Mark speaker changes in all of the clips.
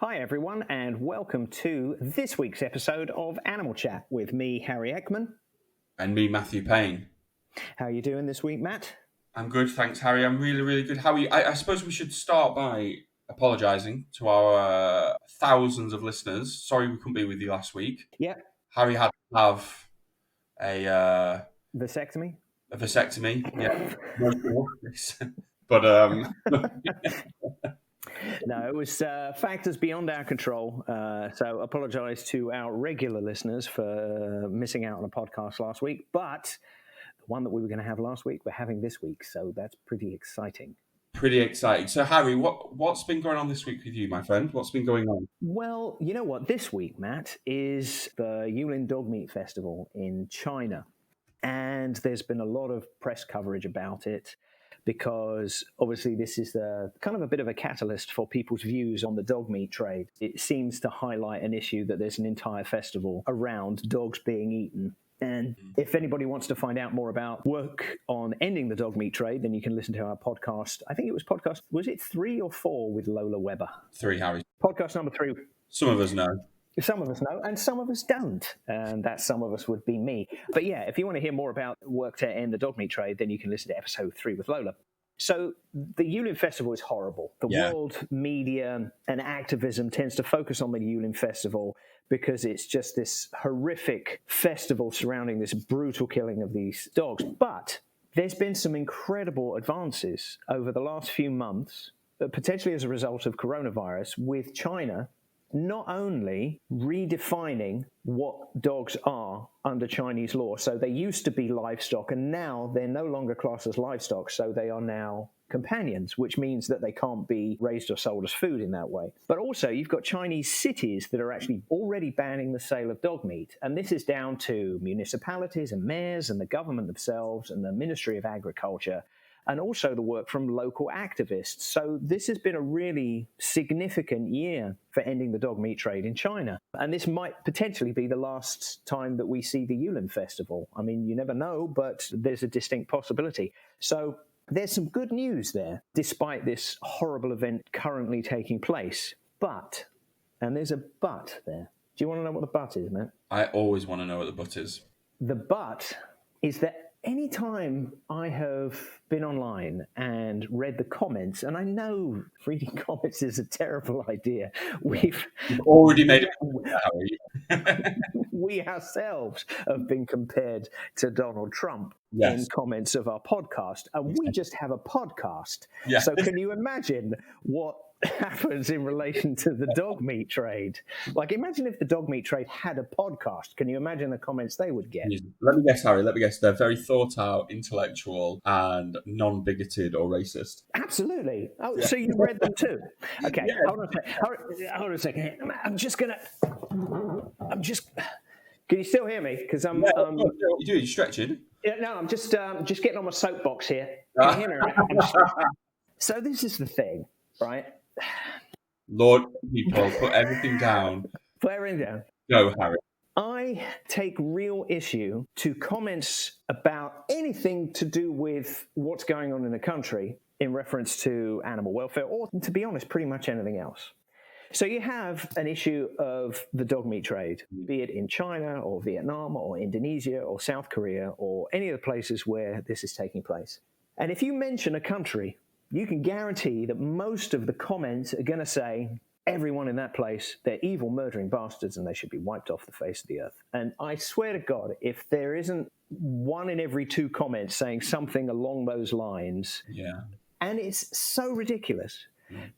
Speaker 1: Hi everyone, and welcome to this week's episode of Animal Chat with me, Harry Ekman.
Speaker 2: And me, Matthew Payne.
Speaker 1: How are you doing this week, Matt?
Speaker 2: I'm good, thanks, Harry. I'm really, really good. How are you? I suppose we should start by apologising to our thousands of listeners. Sorry we couldn't be with you last week.
Speaker 1: Yeah.
Speaker 2: Harry had to have a
Speaker 1: vasectomy.
Speaker 2: A vasectomy, yeah. But
Speaker 1: No, it was factors beyond our control. So apologise to our regular listeners for missing out on a podcast last week. But the one that we were going to have last week, we're having this week. So that's pretty exciting.
Speaker 2: Pretty exciting. So, Harry, what's been going on this week with you, my friend? What's been going on?
Speaker 1: Well, you know what? This week, Matt, is the Yulin Dog Meat Festival in China. And there's been a lot of press coverage about it because obviously this is kind of a bit of a catalyst for people's views on the dog meat trade. It seems to highlight an issue that there's an entire festival around dogs being eaten. And if anybody wants to find out more about work on ending the dog meat trade, then you can listen to our podcast. I think it was it 3 or 4 with Lola Webber?
Speaker 2: 3, Harry.
Speaker 1: Podcast number 3.
Speaker 2: Some of us know.
Speaker 1: Some of us know, and some of us don't. And that some of us would be me. But yeah, if you want to hear more about work to end the dog meat trade, then you can listen to episode 3 with Lola. So the Yulin Festival is horrible. The world media and activism tends to focus on the Yulin Festival because it's just this horrific festival surrounding this brutal killing of these dogs. But there's been some incredible advances over the last few months, potentially as a result of coronavirus, with China not only redefining what dogs are under Chinese law. So they used to be livestock, and now they're no longer classed as livestock, so they are now companions, which means that they can't be raised or sold as food in that way. But also, you've got Chinese cities that are actually already banning the sale of dog meat, and this is down to municipalities and mayors and the government themselves and the Ministry of Agriculture, and also the work from local activists. So this has been a really significant year for ending the dog meat trade in China. And this might potentially be the last time that we see the Yulin Festival. I mean, you never know, but there's a distinct possibility. So there's some good news there, despite this horrible event currently taking place. But, and there's a but there. Do you want to know what the but is, man?
Speaker 2: I always want to know what the but is.
Speaker 1: The but is that anytime I have been online and read the comments, and I know reading comments is a terrible idea, we've
Speaker 2: already made it.
Speaker 1: We ourselves have been compared to Donald Trump in comments of our podcast, and we just have a podcast. Yeah. So can you imagine what happens in relation to the dog meat trade? Like, imagine if the dog meat trade had a podcast. Can you imagine the comments they would get?
Speaker 2: Let me guess, Harry. They're very thought out, intellectual, and non-bigoted or racist.
Speaker 1: Absolutely. Oh, yeah. So you read them too? Okay. Yeah. Hold on a second. I'm just. Can you still hear me? Because I'm.
Speaker 2: What you doing? You stretching?
Speaker 1: Yeah. No, I'm just getting on my soapbox here. Can you hear me? Right? So this is the thing, right?
Speaker 2: Lord, people, put everything down.
Speaker 1: Put everything down.
Speaker 2: Go, Harry.
Speaker 1: I take real issue to comments about anything to do with what's going on in the country in reference to animal welfare, or, to be honest, pretty much anything else. So you have an issue of the dog meat trade, be it in China or Vietnam or Indonesia or South Korea or any of the places where this is taking place. And if you mention a country, you can guarantee that most of the comments are going to say, everyone in that place, they're evil, murdering bastards, and they should be wiped off the face of the earth. And I swear to God, if there isn't 1 in every 2 comments saying something along those lines, and it's so ridiculous.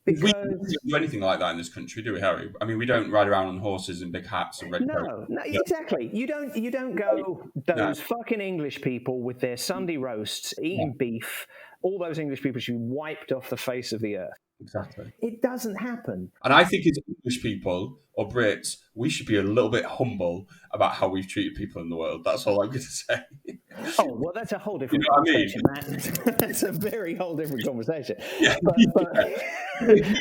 Speaker 1: Because
Speaker 2: we don't do anything like that in this country, do we, Harry? I mean, we don't ride around on horses in big hats and red coats.
Speaker 1: No, exactly. You don't go those fucking English people with their Sunday roasts eating beef. All those English people should be wiped off the face of the earth.
Speaker 2: Exactly.
Speaker 1: It doesn't happen.
Speaker 2: And I think as English people or Brits, we should be a little bit humble about how we've treated people in the world. That's all I'm going to say.
Speaker 1: Oh, well, that's a whole different conversation, Matt. That's a very whole different conversation.
Speaker 2: Yeah.
Speaker 1: But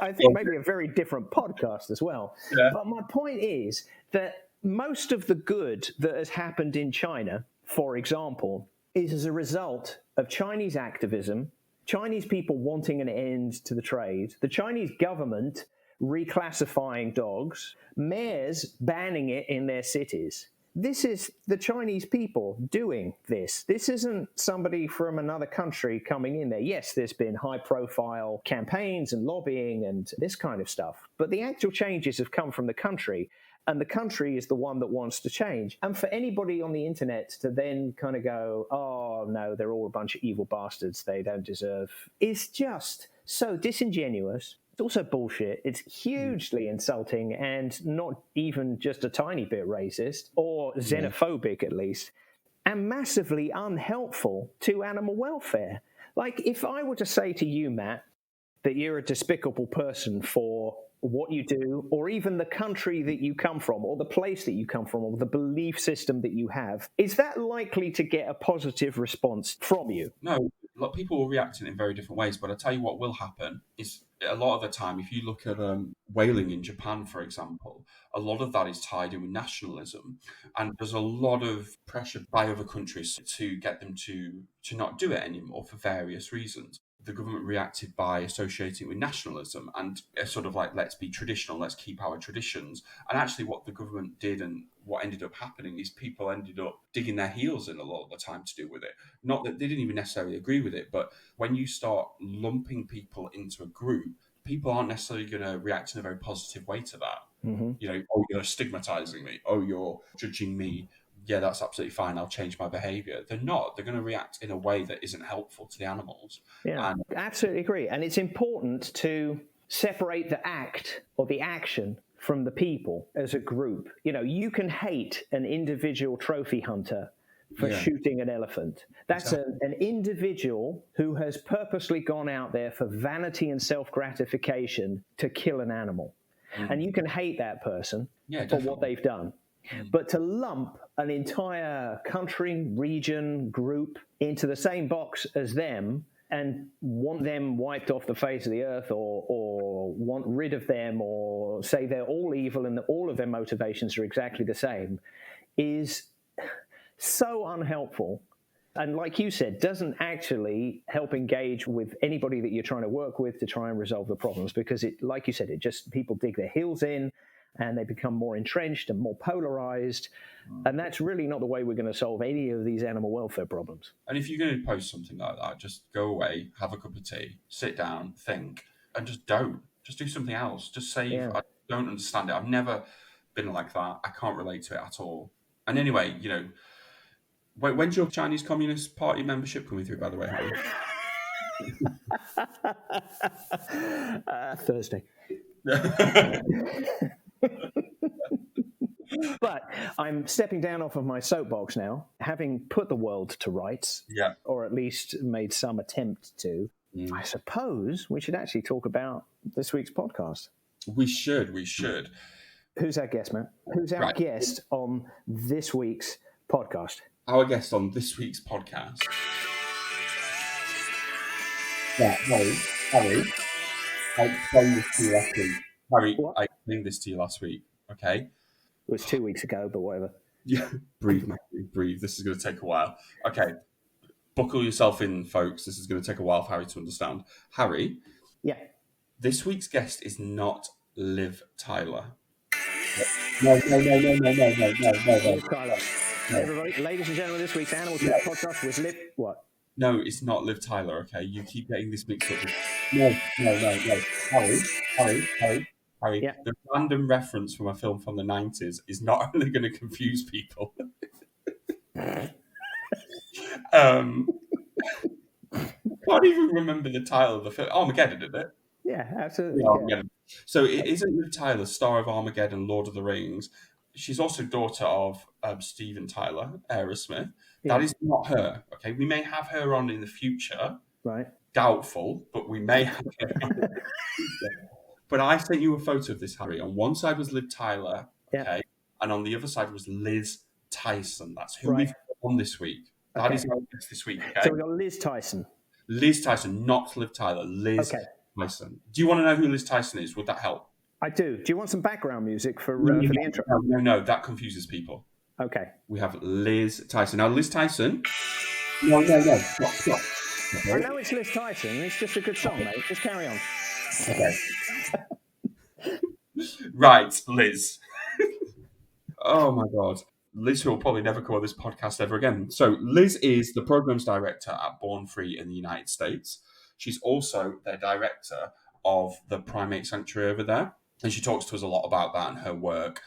Speaker 1: I think maybe a very different podcast as well. Yeah. But my point is that most of the good that has happened in China, for example, is as a result of Chinese activism, Chinese people wanting an end to the trade, the Chinese government reclassifying dogs, mayors banning it in their cities. This is the Chinese people doing this. This isn't somebody from another country coming in there. Yes, there's been high-profile campaigns and lobbying and this kind of stuff, but the actual changes have come from the country, and the country is the one that wants to change. And for anybody on the internet to then kind of go, oh, no, they're all a bunch of evil bastards, they don't deserve, it's just so disingenuous. It's also bullshit. It's hugely insulting and not even just a tiny bit racist or xenophobic, at least, and massively unhelpful to animal welfare. Like, if I were to say to you, Matt, that you're a despicable person for what you do, or even the country that you come from, or the place that you come from, or the belief system that you have, is that likely to get a positive response from you?
Speaker 2: No, look, people will react in very different ways, but I'll tell you what will happen is a lot of the time, if you look at whaling in Japan, for example, a lot of that is tied in with nationalism. And there's a lot of pressure by other countries to get them to not do it anymore for various reasons. The government reacted by associating it with nationalism and sort of like, let's be traditional, let's keep our traditions. And actually what the government did and what ended up happening is people ended up digging their heels in a lot of the time to do with it. Not that they didn't even necessarily agree with it, but when you start lumping people into a group, people aren't necessarily going to react in a very positive way to that.
Speaker 1: Mm-hmm.
Speaker 2: You know, oh, you're stigmatizing me. Oh, you're judging me. Yeah, that's absolutely fine. I'll change my behavior. They're not. They're going to react in a way that isn't helpful to the animals.
Speaker 1: Yeah, absolutely agree. And it's important to separate the act or the action from the people as a group. You know, you can hate an individual trophy hunter for shooting an elephant. That's an individual who has purposely gone out there for vanity and self-gratification to kill an animal. And you can hate that person for what they've done. But to lump an entire country, region, group into the same box as them and want them wiped off the face of the earth, or want rid of them, or say they're all evil and that all of their motivations are exactly the same, is so unhelpful. And like you said, doesn't actually help engage with anybody that you're trying to work with to try and resolve the problems, because it, like you said, it just, people dig their heels in and they become more entrenched and more polarized. And that's really not the way we're going to solve any of these animal welfare problems.
Speaker 2: And if you're going to post something like that, just go away, have a cup of tea, sit down, think, and just don't. Just do something else. Just say, I don't understand it. I've never been like that. I can't relate to it at all. And anyway, you know, when's your Chinese Communist Party membership coming through, by the way, Harry?
Speaker 1: Thursday. But I'm stepping down off of my soapbox now, having put the world to rights, or at least made some attempt to. I suppose we should actually talk about this week's podcast.
Speaker 2: We should.
Speaker 1: Who's our guest, man? Who's our guest on this week's podcast?
Speaker 2: Our guest on this week's podcast. Yeah, Harry, I explained this to you last week. Harry, I explained this to you last week, okay?
Speaker 1: It was 2 weeks ago, but whatever.
Speaker 2: Yeah, breathe, Matthew, breathe. This is going to take a while. Okay, buckle yourself in, folks. This is going to take a while for Harry to understand. Harry?
Speaker 1: Yeah.
Speaker 2: This week's guest is not Liv Tyler.
Speaker 1: No. Liv Tyler. Everybody, ladies and gentlemen, this week's Animal Chat podcast was Liv... What?
Speaker 2: No, it's not Liv Tyler, okay? You keep getting this mixed up. No. Harry, the random reference from a film from the 90s is not only going to confuse people. Can't even remember the title of the film. Armageddon, isn't it?
Speaker 1: Yeah, absolutely.
Speaker 2: Armageddon. So it isn't Liv Tyler, star of Armageddon, Lord of the Rings. She's also daughter of Steven Tyler, Aerosmith. Yeah. That is not her, okay? We may have her on in the future.
Speaker 1: Right.
Speaker 2: Doubtful, but we may have her on in the future. But I sent you a photo of this, Harry. On one side was Liv Tyler, okay? And on the other side was Liz Tyson. That's who we've got on this week. That is our guest this week, okay?
Speaker 1: So we've got Liz Tyson.
Speaker 2: Liz Tyson, not Liv Tyler. Liz Tyson. Do you want to know who Liz Tyson is? Would that help?
Speaker 1: I do. Do you want some background music for the intro?
Speaker 2: No, that confuses people.
Speaker 1: Okay.
Speaker 2: We have Liz Tyson. Now, Liz Tyson... No. Stop.
Speaker 1: Okay. I know it's Liz Tyson. It's just a good song, mate. Just carry on.
Speaker 2: Okay. Right, Liz. Oh my God. Liz will probably never come on this podcast ever again. So, Liz is the programs director at Born Free in the United States. She's also the director of the Primate Sanctuary over there. And she talks to us a lot about that and her work.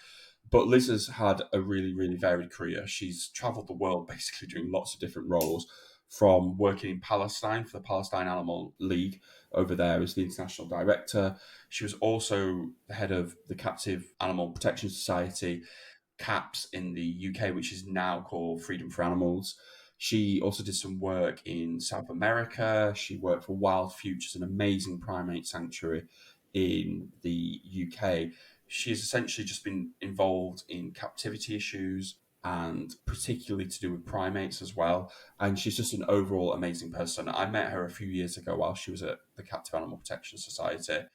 Speaker 2: But Liz has had a really, really varied career. She's traveled the world basically doing lots of different roles, from working in Palestine for the Palestine Animal League over there as the international director. She was also the head of the Captive Animal Protection Society, CAPS, in the UK, which is now called Freedom for Animals. She also did some work in South America. She worked for Wild Futures, an amazing primate sanctuary in the UK. She's essentially just been involved in captivity issues and particularly to do with primates as well. And she's just an overall amazing person. I met her a few years ago while she was at the Captive Animal Protection Society,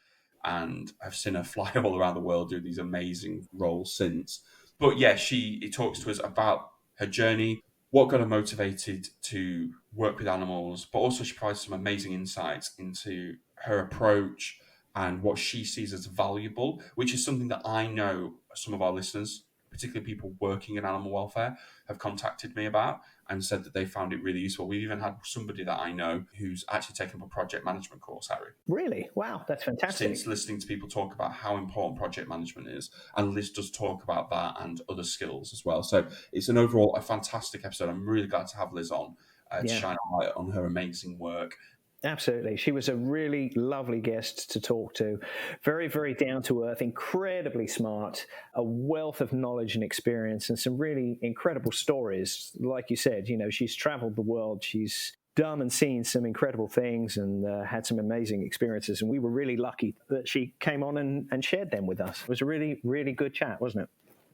Speaker 2: and I've seen her fly all around the world doing these amazing roles since. But yeah, she talks to us about her journey, what got her motivated to work with animals, but also she provides some amazing insights into her approach and what she sees as valuable, which is something that I know some of our listeners, particularly people working in animal welfare, have contacted me about and said that they found it really useful. We've even had somebody that I know who's actually taken up a project management course, Harry,
Speaker 1: Really? Wow, that's fantastic.
Speaker 2: since listening to people talk about how important project management is. And Liz does talk about that and other skills as well. So it's a fantastic episode. I'm really glad to have Liz on to
Speaker 1: Yeah.
Speaker 2: shine a light on her amazing work.
Speaker 1: Absolutely. She was a really lovely guest to talk to. Very, very down to earth, incredibly smart, a wealth of knowledge and experience, and some really incredible stories. Like you said, she's traveled the world. She's done and seen some incredible things and had some amazing experiences. And we were really lucky that she came on and shared them with us. It was a really, really good chat, wasn't it?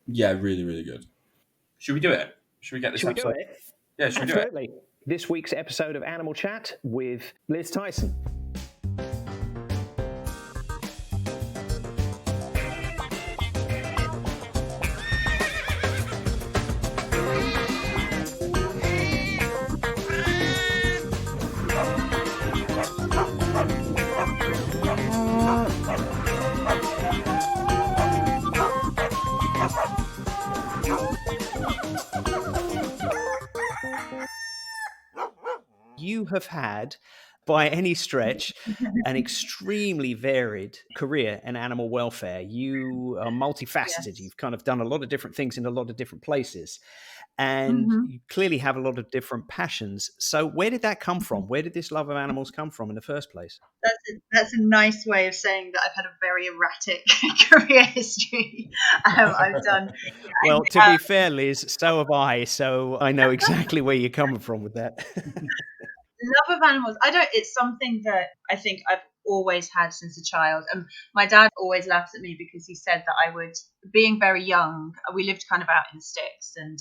Speaker 2: Yeah, really, really good. Should we do it? Should we get this
Speaker 1: Should we do
Speaker 2: episode?
Speaker 1: it?
Speaker 2: Yeah, should we do it?
Speaker 1: Absolutely. This week's episode of Animal Chat with Liz Tyson. You have had, by any stretch, an extremely varied career in animal welfare. You are multifaceted.
Speaker 3: Yes.
Speaker 1: You've kind of done a lot of different things in a lot of different places. And you clearly have a lot of different passions. So where did that come from? Where did this love of animals come from in the first place?
Speaker 3: That's a nice way of saying that I've had a very erratic career history. I've done.
Speaker 1: Well, to be fair, Liz, so have I. So I know exactly where you're coming from with that.
Speaker 3: Love of animals. It's something that I think I've always had since a child. And my dad always laughs at me because he said that being very young, we lived kind of out in the sticks, and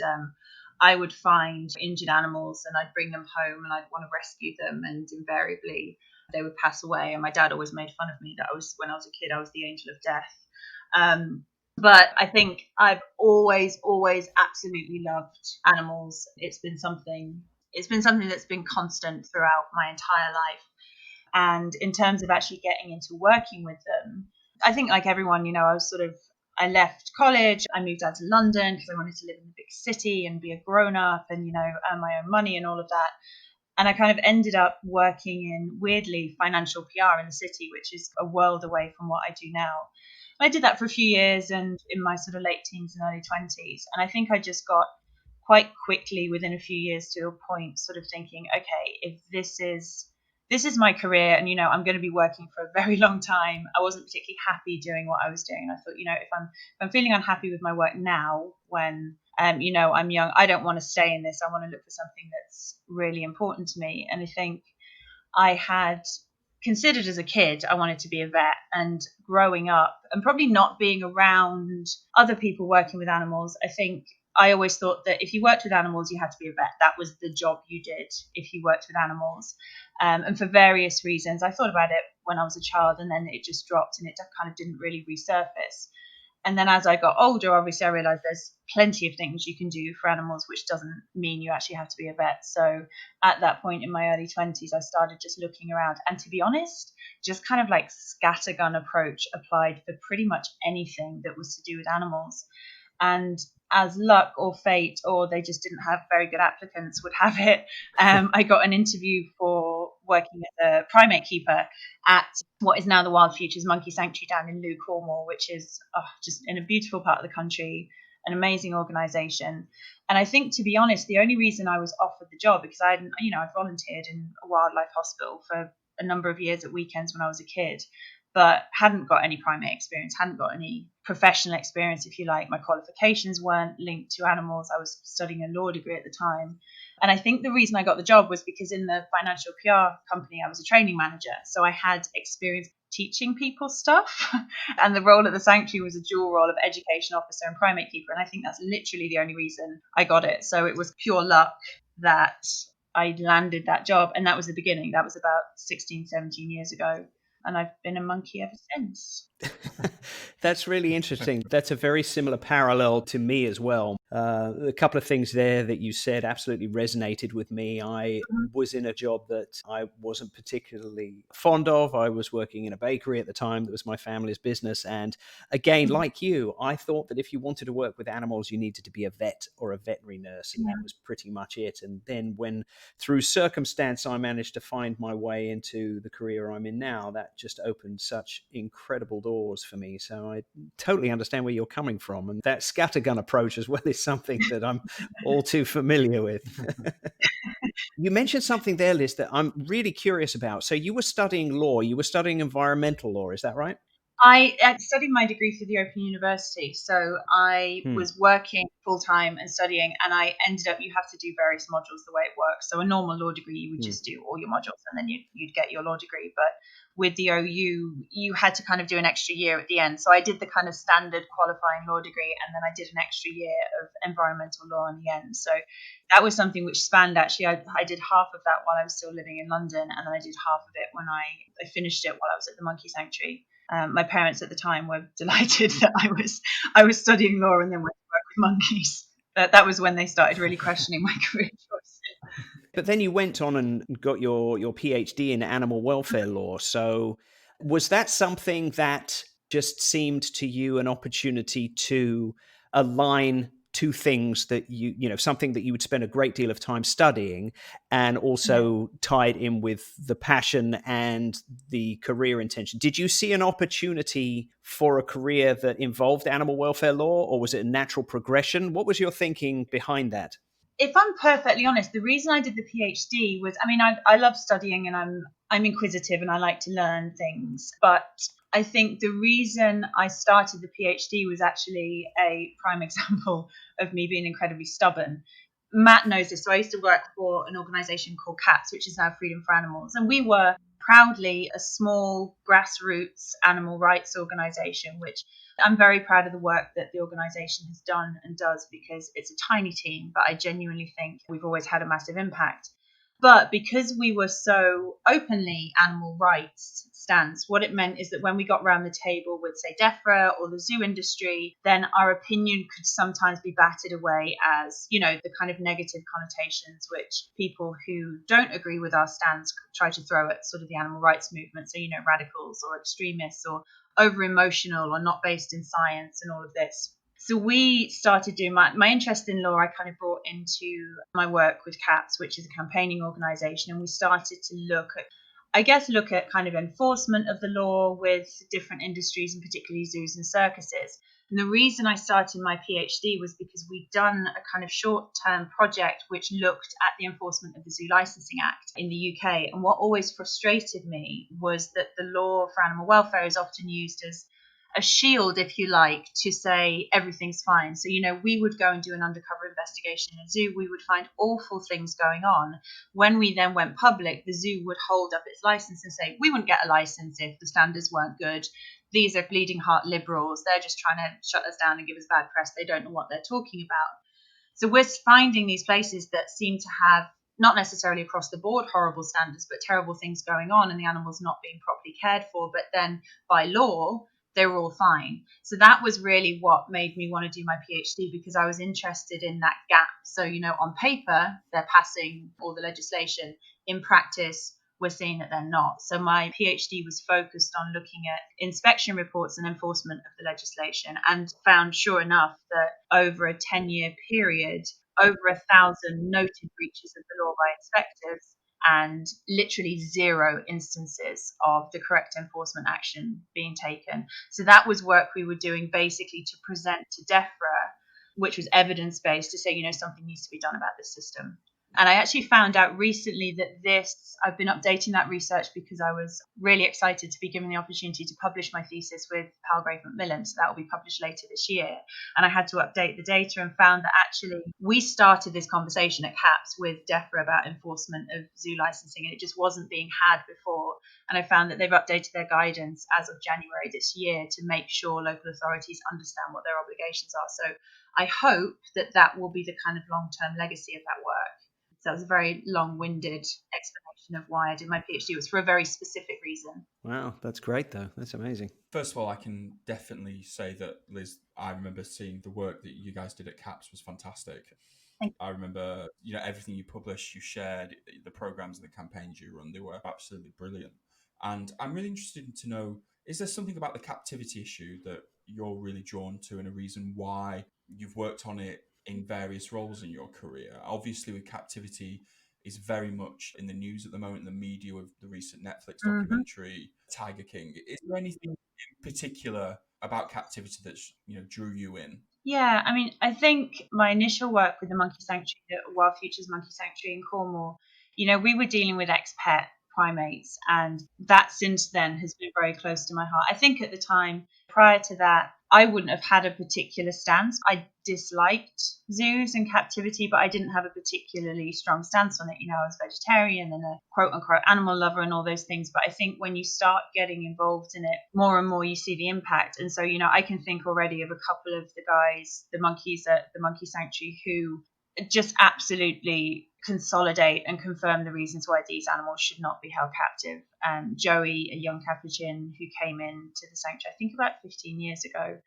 Speaker 3: I would find injured animals and I'd bring them home and I'd want to rescue them, and invariably they would pass away. And my dad always made fun of me that when I was a kid, I was the angel of death. But I think I've always absolutely loved animals. It's been something that's been constant throughout my entire life. And in terms of actually getting into working with them, I think like everyone, I left college, I moved out to London because I wanted to live in the big city and be a grown up and, earn my own money and all of that. And I kind of ended up working in, weirdly, financial PR in the city, which is a world away from what I do now. I did that for a few years and in my sort of late teens and early 20s. And I think I just got quite quickly within a few years to a point sort of thinking, okay, if this is my career and, I'm going to be working for a very long time. I wasn't particularly happy doing what I was doing. I thought, if I'm feeling unhappy with my work now when, I'm young, I don't want to stay in this. I want to look for something that's really important to me. And I think I had considered as a kid, I wanted to be a vet, and growing up and probably not being around other people working with animals, I think I always thought that if you worked with animals, you had to be a vet. That was the job you did if you worked with animals. And for various reasons, I thought about it when I was a child and then it just dropped and it kind of didn't really resurface. And then as I got older, obviously I realized there's plenty of things you can do for animals, which doesn't mean you actually have to be a vet. So at that point in my early 20s, I started just looking around. And to be honest, just kind of like scattergun approach applied for pretty much anything that was to do with animals. And as luck or fate, or they just didn't have very good applicants would have it, I got an interview for working as a primate keeper at what is now the Wild Futures Monkey Sanctuary down in Looe, Cornwall, which is just in a beautiful part of the country, an amazing organisation. And I think, to be honest, the only reason I was offered the job, because I volunteered in a wildlife hospital for a number of years at weekends when I was a kid, but hadn't got any primate experience, hadn't got any professional experience, if you like. My qualifications weren't linked to animals. I was studying a law degree at the time. And I think the reason I got the job was because in the financial PR company, I was a training manager. So I had experience teaching people stuff. And the role at the sanctuary was a dual role of education officer and primate keeper. And I think that's literally the only reason I got it. So it was pure luck that I landed that job. And that was the beginning. That was about 16, 17 years ago. And I've been a monkey ever since.
Speaker 1: That's really interesting. That's a very similar parallel to me as well. A couple of things there that you said absolutely resonated with me. I was in a job that I wasn't particularly fond of. I was working in a bakery at the time. That was my family's business. And again, like you, I thought that if you wanted to work with animals, you needed to be a vet or a veterinary nurse. And that was pretty much it. And then when through circumstance, I managed to find my way into the career I'm in now, that just opened such incredible doors for me. So I totally understand where you're coming from. And that scattergun approach as well is something that I'm all too familiar with. You mentioned something there, Liz, that I'm really curious about. So you were studying law, you were studying environmental law, is that right?
Speaker 3: I studied my degree through the Open University. So I was working full time and studying, and I ended up, you have to do various modules the way it works. So a normal law degree, you would just do all your modules and then you'd get your law degree. But with the OU, you had to kind of do an extra year at the end. So I did the kind of standard qualifying law degree, and then I did an extra year of environmental law in the end. So that was something which spanned, actually. I did half of that while I was still living in London, and then I did half of it when I finished it while I was at the Monkey Sanctuary. My parents at the time were delighted that I was studying law and then went to work with monkeys. That was when they started really questioning my career choices.
Speaker 1: But then you went on and got your PhD in animal welfare law. So was that something that just seemed to you an opportunity to align two things that something that you would spend a great deal of time studying, and also tied in with the passion and the career intention? Did you see an opportunity for a career that involved animal welfare law, or was it a natural progression? What was your thinking behind that?
Speaker 3: If I'm perfectly honest, the reason I did the PhD was, I love studying and I'm inquisitive and I like to learn things. But I think the reason I started the PhD was actually a prime example of me being incredibly stubborn. Matt knows this. So I used to work for an organization called CAPS, which is now Freedom for Animals. And we were proudly a small grassroots animal rights organization, which I'm very proud of the work that the organisation has done and does, because it's a tiny team, but I genuinely think we've always had a massive impact. But because we were so openly animal rights stance, what it meant is that when we got round the table with, say, DEFRA or the zoo industry, then our opinion could sometimes be batted away as, the kind of negative connotations which people who don't agree with our stance try to throw at sort of the animal rights movement. So, radicals or extremists or over emotional or not based in science and all of this. So we started doing my interest in law. I kind of brought into my work with CAPS, which is a campaigning organisation, and we started to look at kind of enforcement of the law with different industries, and particularly zoos and circuses. And the reason I started my PhD was because we'd done a kind of short-term project which looked at the enforcement of the Zoo Licensing Act in the UK. And what always frustrated me was that the law for animal welfare is often used as a shield, if you like, to say everything's fine. So, we would go and do an undercover investigation in a zoo. We would find awful things going on. When we then went public, the zoo would hold up its license and say, we wouldn't get a license if the standards weren't good. These are bleeding heart liberals. They're just trying to shut us down and give us bad press. They don't know what they're talking about. So we're finding these places that seem to have, not necessarily across the board, horrible standards, but terrible things going on, and the animals not being properly cared for. But then by law, they were all fine. So that was really what made me want to do my PhD, because I was interested in that gap. So, on paper, they're passing all the legislation. In practice, we're seeing that they're not. So my PhD was focused on looking at inspection reports and enforcement of the legislation, and found, sure enough, that over a 10-year period, over 1,000 noted breaches of the law by inspectors, and literally 0 instances of the correct enforcement action being taken. So that was work we were doing basically to present to DEFRA, which was evidence-based, to say, something needs to be done about this system. And I actually found out recently that I've been updating that research because I was really excited to be given the opportunity to publish my thesis with Palgrave Macmillan. So that will be published later this year. And I had to update the data, and found that actually we started this conversation at CAPS with DEFRA about enforcement of zoo licensing, and it just wasn't being had before. And I found that they've updated their guidance as of January this year to make sure local authorities understand what their obligations are. So I hope that will be the kind of long-term legacy of that work. So that was a very long-winded explanation of why I did my PhD. It was for a very specific reason.
Speaker 4: Wow, that's great, though. That's amazing.
Speaker 2: First of all, I can definitely say that, Liz, I remember seeing the work that you guys did at CAPS was fantastic. I remember, everything you published, you shared, the programs and the campaigns you run, they were absolutely brilliant. And I'm really interested to know, is there something about the captivity issue that you're really drawn to, and a reason why you've worked on it in various roles in your career? Obviously, with captivity is very much in the news at the moment, in the media, with the recent Netflix documentary, Tiger King. Is there anything in particular about captivity that drew you in?
Speaker 3: Yeah, I mean, I think my initial work with the Monkey Sanctuary, the Wild Futures Monkey Sanctuary in Cornwall, we were dealing with ex-pet primates, and that since then has been very close to my heart. I think at the time, prior to that, I wouldn't have had a particular stance. I disliked zoos and captivity, but I didn't have a particularly strong stance on it. I was vegetarian and a quote-unquote animal lover and all those things. But I think when you start getting involved in it more and more, you see the impact. And so, I can think already of a couple of the guys, the monkeys at the Monkey Sanctuary, who just absolutely consolidate and confirm the reasons why these animals should not be held captive. Joey, a young capuchin who came into the sanctuary, I think about 15 years ago,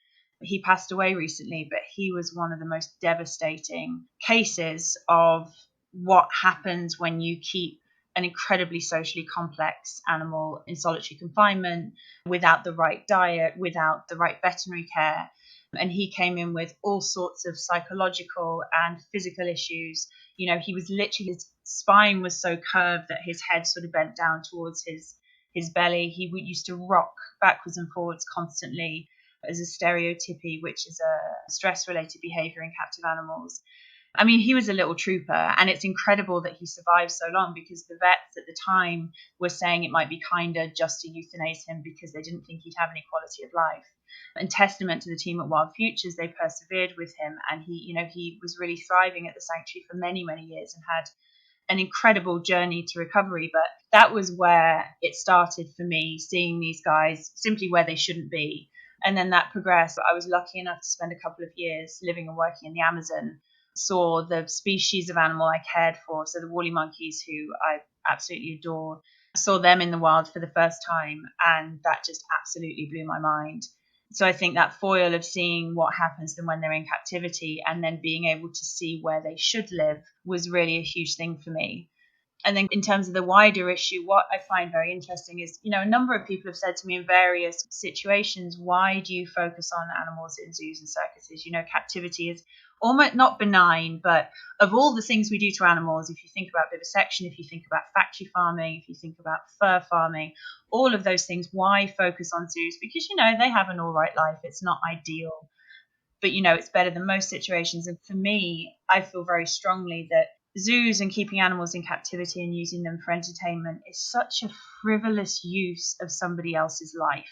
Speaker 3: he passed away recently, but he was one of the most devastating cases of what happens when you keep an incredibly socially complex animal in solitary confinement without the right diet, without the right veterinary care. And he came in with all sorts of psychological and physical issues. He was literally, his spine was so curved that his head sort of bent down towards his belly. He used to rock backwards and forwards constantly as a stereotypy, which is a stress-related behavior in captive animals. I mean, he was a little trooper, and it's incredible that he survived so long, because the vets at the time were saying it might be kinder just to euthanize him because they didn't think he'd have any quality of life. And testament to the team at Wild Futures, they persevered with him, and he was really thriving at the sanctuary for many, many years and had an incredible journey to recovery. But that was where it started for me, seeing these guys simply where they shouldn't be. And then that progressed. I was lucky enough to spend a couple of years living and working in the Amazon, saw the species of animal I cared for, so the woolly monkeys, who I absolutely adore, saw them in the wild for the first time, and that just absolutely blew my mind. So I think that foil of seeing what happens to them when they're in captivity and then being able to see where they should live was really a huge thing for me. And then in terms of the wider issue, what I find very interesting is, a number of people have said to me in various situations, why do you focus on animals in zoos and circuses? Captivity is almost not benign, but of all the things we do to animals, if you think about vivisection, if you think about factory farming, if you think about fur farming, all of those things, why focus on zoos? Because, they have an all right life. It's not ideal, but, it's better than most situations. And for me, I feel very strongly that zoos and keeping animals in captivity and using them for entertainment is such a frivolous use of somebody else's life.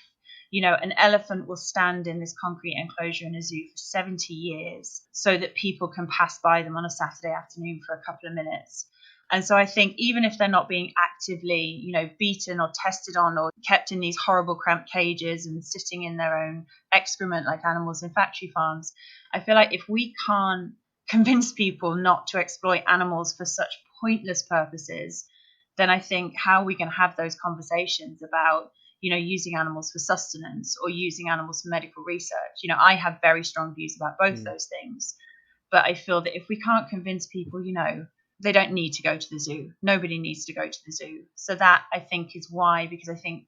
Speaker 3: An elephant will stand in this concrete enclosure in a zoo for 70 years so that people can pass by them on a Saturday afternoon for a couple of minutes. And so I think even if they're not being actively, beaten or tested on or kept in these horrible cramped cages and sitting in their own excrement like animals in factory farms, I feel like if we can't convince people not to exploit animals for such pointless purposes, then I think how are we going to have those conversations about, using animals for sustenance or using animals for medical research. I have very strong views about both those things. But I feel that if we can't convince people, they don't need to go to the zoo. Nobody needs to go to the zoo. So that, I think, is why, because I think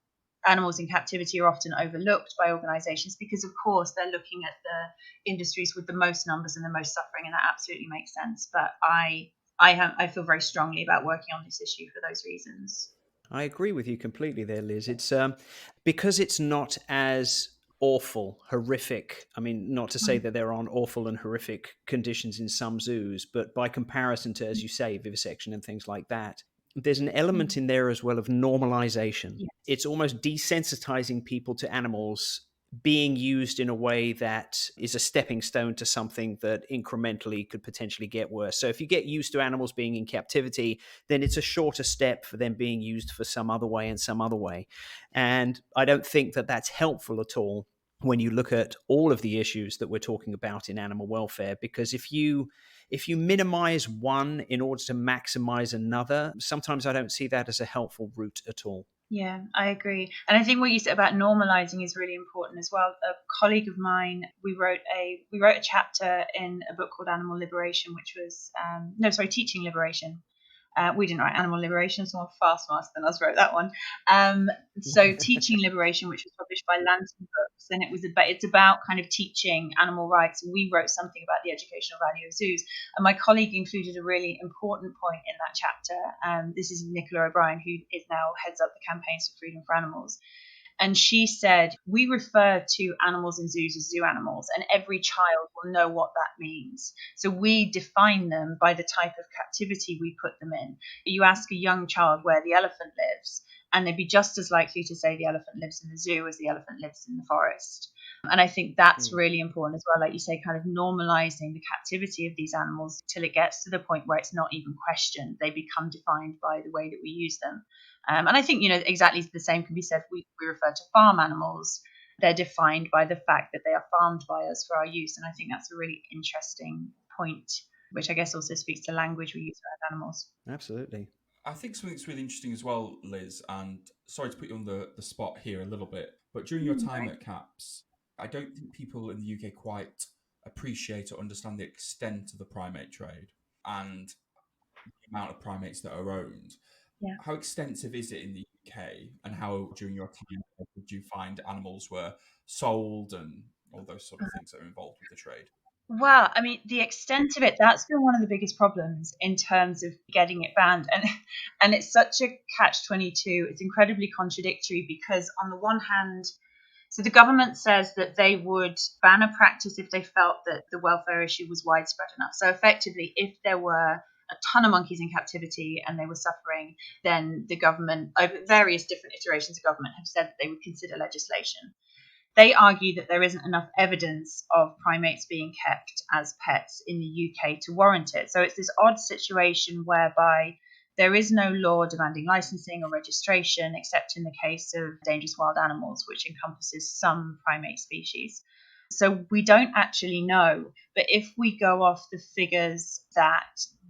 Speaker 3: animals in captivity are often overlooked by organizations because, of course, they're looking at the industries with the most numbers and the most suffering, and that absolutely makes sense. But I feel very strongly about working on this issue for those reasons.
Speaker 4: I agree with you completely there, Liz. It's because it's not as awful, horrific. I mean, not to say that there aren't awful and horrific conditions in some zoos, but by comparison to, as you say, vivisection and things like that, there's an element in there as well of normalization.
Speaker 3: Yes.
Speaker 4: It's almost desensitizing people to animals being used in a way that is a stepping stone to something that incrementally could potentially get worse. So if you get used to animals being in captivity, then it's a shorter step for them being used for some other way and some other way. And I don't think that that's helpful at all when you look at all of the issues that we're talking about in animal welfare, because if you minimize one in order to maximize another, sometimes I don't see that as a helpful route at all.
Speaker 3: Yeah, I agree. And I think what you said about normalizing is really important as well. A colleague of mine, we wrote a chapter in a book called Animal Liberation, which was Teaching Liberation. We didn't write Animal Liberation, someone far smarter than us wrote that one. So Teaching Liberation, which was published by Lantern Books, and it's about kind of teaching animal rights. And we wrote something about the educational value of zoos. And my colleague included a really important point in that chapter. This is Nicola O'Brien, who is now heads up the campaigns for freedom for animals. And she said, we refer to animals in zoos as zoo animals, and every child will know what that means. So we define them by the type of captivity we put them in. You ask a young child where the elephant lives, and they'd be just as likely to say the elephant lives in the zoo as the elephant lives in the forest. And I think that's really important as well, like you say, kind of normalizing the captivity of these animals till it gets to the point where it's not even questioned. They become defined by the way that we use them. And I think, exactly the same can be said. We refer to farm animals. They're defined by the fact that they are farmed by us for our use. And I think that's a really interesting point, which I guess also speaks to language we use around animals.
Speaker 4: Absolutely.
Speaker 2: I think something that's really interesting as well, Liz, and sorry to put you on the spot here a little bit, but during your time at CAPS, I don't think people in the UK quite appreciate or understand the extent of the primate trade and the amount of primates that are owned.
Speaker 3: Yeah.
Speaker 2: How extensive is it in the UK, and how during your time did you find animals were sold and all those sort of things that are involved with the trade?
Speaker 3: Well, I mean, the extent of it, that's been one of the biggest problems in terms of getting it banned. And it's such a catch-22. It's incredibly contradictory because on the one hand, so the government says that they would ban a practice if they felt that the welfare issue was widespread enough. So effectively, if there were a ton of monkeys in captivity and they were suffering, then the government, over various different iterations of government, have said that they would consider legislation. They argue that there isn't enough evidence of primates being kept as pets in the UK to warrant it. So it's this odd situation whereby there is no law demanding licensing or registration, except in the case of dangerous wild animals, which encompasses some primate species. So we don't actually know. But if we go off the figures that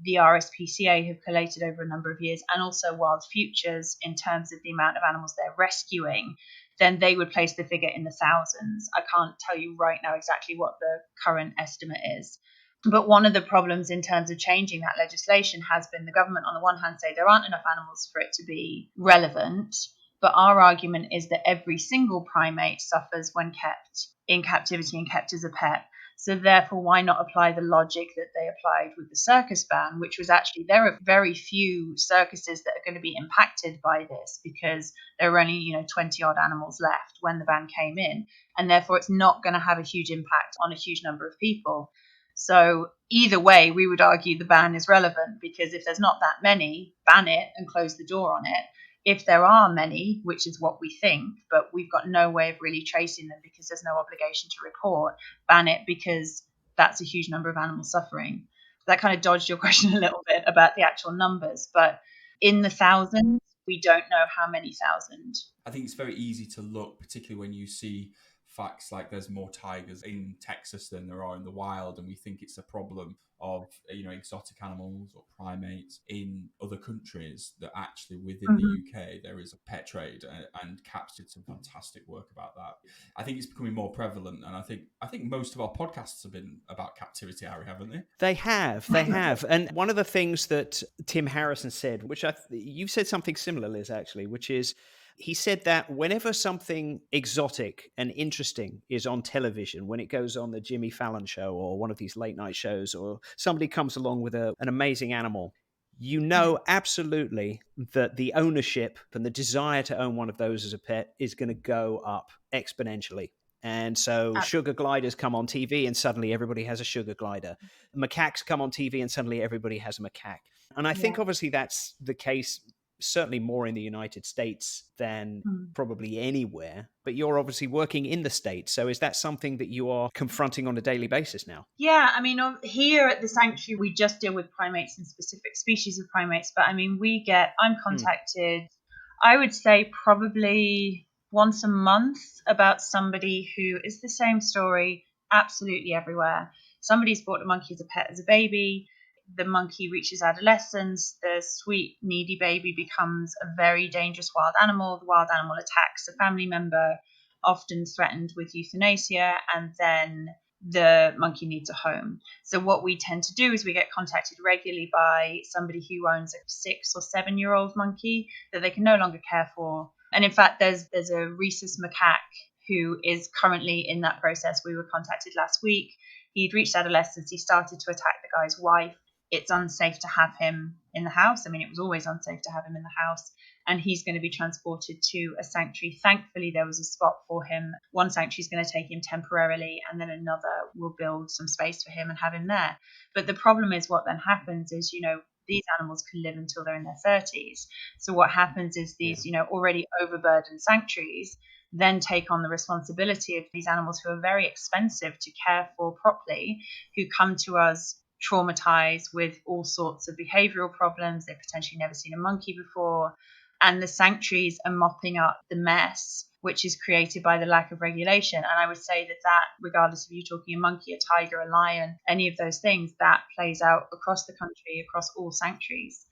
Speaker 3: the RSPCA have collated over a number of years, and also Wild Futures in terms of the amount of animals they're rescuing, then they would place the figure in the thousands. I can't tell you right now exactly what the current estimate is. But one of the problems in terms of changing that legislation has been the government, on the one hand, say there aren't enough animals for it to be relevant. But our argument is that every single primate suffers when kept in captivity and kept as a pet. So therefore, why not apply the logic that they applied with the circus ban, which was actually there are very few circuses that are going to be impacted by this because there were only 20 odd animals left when the ban came in, and therefore it's not going to have a huge impact on a huge number of people. So either way, we would argue the ban is relevant because if there's not that many, ban it and close the door on it. If there are many, which is what we think, but we've got no way of really tracing them because there's no obligation to report, ban it because that's a huge number of animals suffering. That kind of dodged your question a little bit about the actual numbers, but in the thousands, we don't know how many thousand.
Speaker 2: I think it's very easy to look, particularly when you see facts like there's more tigers in Texas than there are in the wild, and we think it's a problem of exotic animals or primates in other countries, that actually within the UK there is a pet trade, and Caps did some fantastic work about that. I think it's becoming more prevalent, and I think most of our podcasts have been about captivity, Harry, haven't they?
Speaker 4: They have. And one of the things that Tim Harrison said, which you've said something similar, Liz, actually, which is he said that whenever something exotic and interesting is on television, when it goes on the Jimmy Fallon show or one of these late night shows, or somebody comes along with an amazing animal, you know absolutely that the ownership and the desire to own one of those as a pet is going to go up exponentially. And so sugar gliders come on TV and suddenly everybody has a sugar glider. Macaques come on TV and suddenly everybody has a macaque. And I think obviously that's the case certainly more in the United States than probably anywhere. But you're obviously working in the States. So is that something that you are confronting on a daily basis now?
Speaker 3: Yeah, I mean, here at the sanctuary, we just deal with primates and specific species of primates. But I mean, I'm contacted, I would say probably once a month, about somebody who is the same story absolutely everywhere. Somebody's bought a monkey as a pet as a baby. The monkey reaches adolescence. The sweet, needy baby becomes a very dangerous wild animal. The wild animal attacks a family member, often threatened with euthanasia, and then the monkey needs a home. So what we tend to do is we get contacted regularly by somebody who owns a 6 or 7 year old monkey that they can no longer care for. And in fact, there's a rhesus macaque who is currently in that process. We were contacted last week. He'd reached adolescence. He started to attack the guy's wife. It's unsafe to have him in the house. I mean, it was always unsafe to have him in the house. And he's going to be transported to a sanctuary. Thankfully, there was a spot for him. One sanctuary is going to take him temporarily, and then another will build some space for him and have him there. But the problem is, what then happens is, these animals can live until they're in their 30s. So what happens is these, already overburdened sanctuaries then take on the responsibility of these animals who are very expensive to care for properly, who come to us traumatized with all sorts of behavioral problems. They've potentially never seen a monkey before. And the sanctuaries are mopping up the mess which is created by the lack of regulation. And I would say that regardless of you talking a monkey, a tiger, a lion, any of those things, that plays out across the country, across all sanctuaries.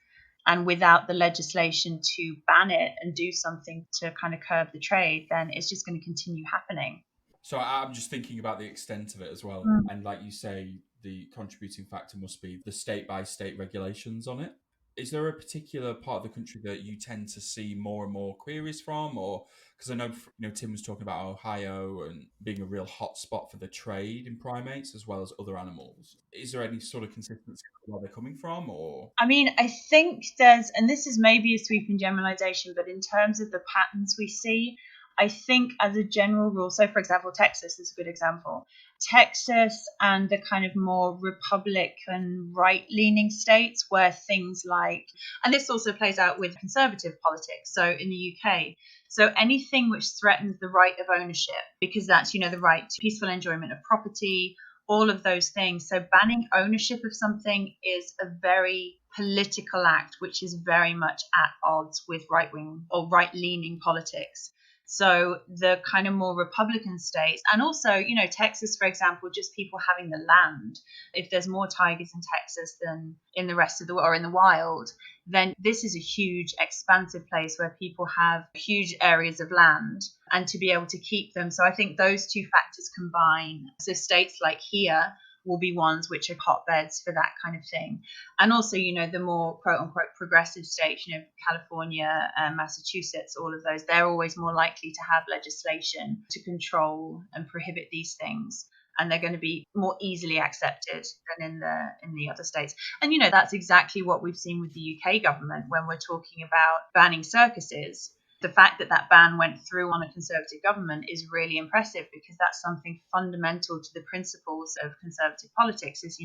Speaker 3: And without the legislation to ban it and do something to kind of curb the trade, then it's just going to continue happening.
Speaker 2: So I'm just thinking about the extent of it as well. And like you say, the contributing factor must be the state-by-state regulations on it. Is there a particular part of the country that you tend to see more and more queries from? Or because I know, Tim was talking about Ohio and being a real hot spot for the trade in primates as well as other animals. Is there any sort of consistency where they're coming from? Or
Speaker 3: I mean, I think and this is maybe a sweeping generalization, but in terms of the patterns we see, I think as a general rule, so for example, Texas is a good example. Texas and the kind of more Republican right-leaning states where things like, and this also plays out with conservative politics, so in the UK, so anything which threatens the right of ownership, because that's, the right to peaceful enjoyment of property, all of those things. So banning ownership of something is a very political act, which is very much at odds with right-wing or right-leaning politics. So the kind of more Republican states, and also, Texas, for example, just people having the land. If there's more tigers in Texas than in the rest of the world or in the wild, then this is a huge, expansive place where people have huge areas of land and to be able to keep them. So I think those two factors combine. So states like here will be ones which are hotbeds for that kind of thing. And also, the more quote unquote progressive states, California, Massachusetts, all of those, they're always more likely to have legislation to control and prohibit these things. And they're going to be more easily accepted than in the other states. And, that's exactly what we've seen with the UK government when we're talking about banning circuses. The fact that ban went through on a conservative government is really impressive, because that's something fundamental to the principles of conservative politics is,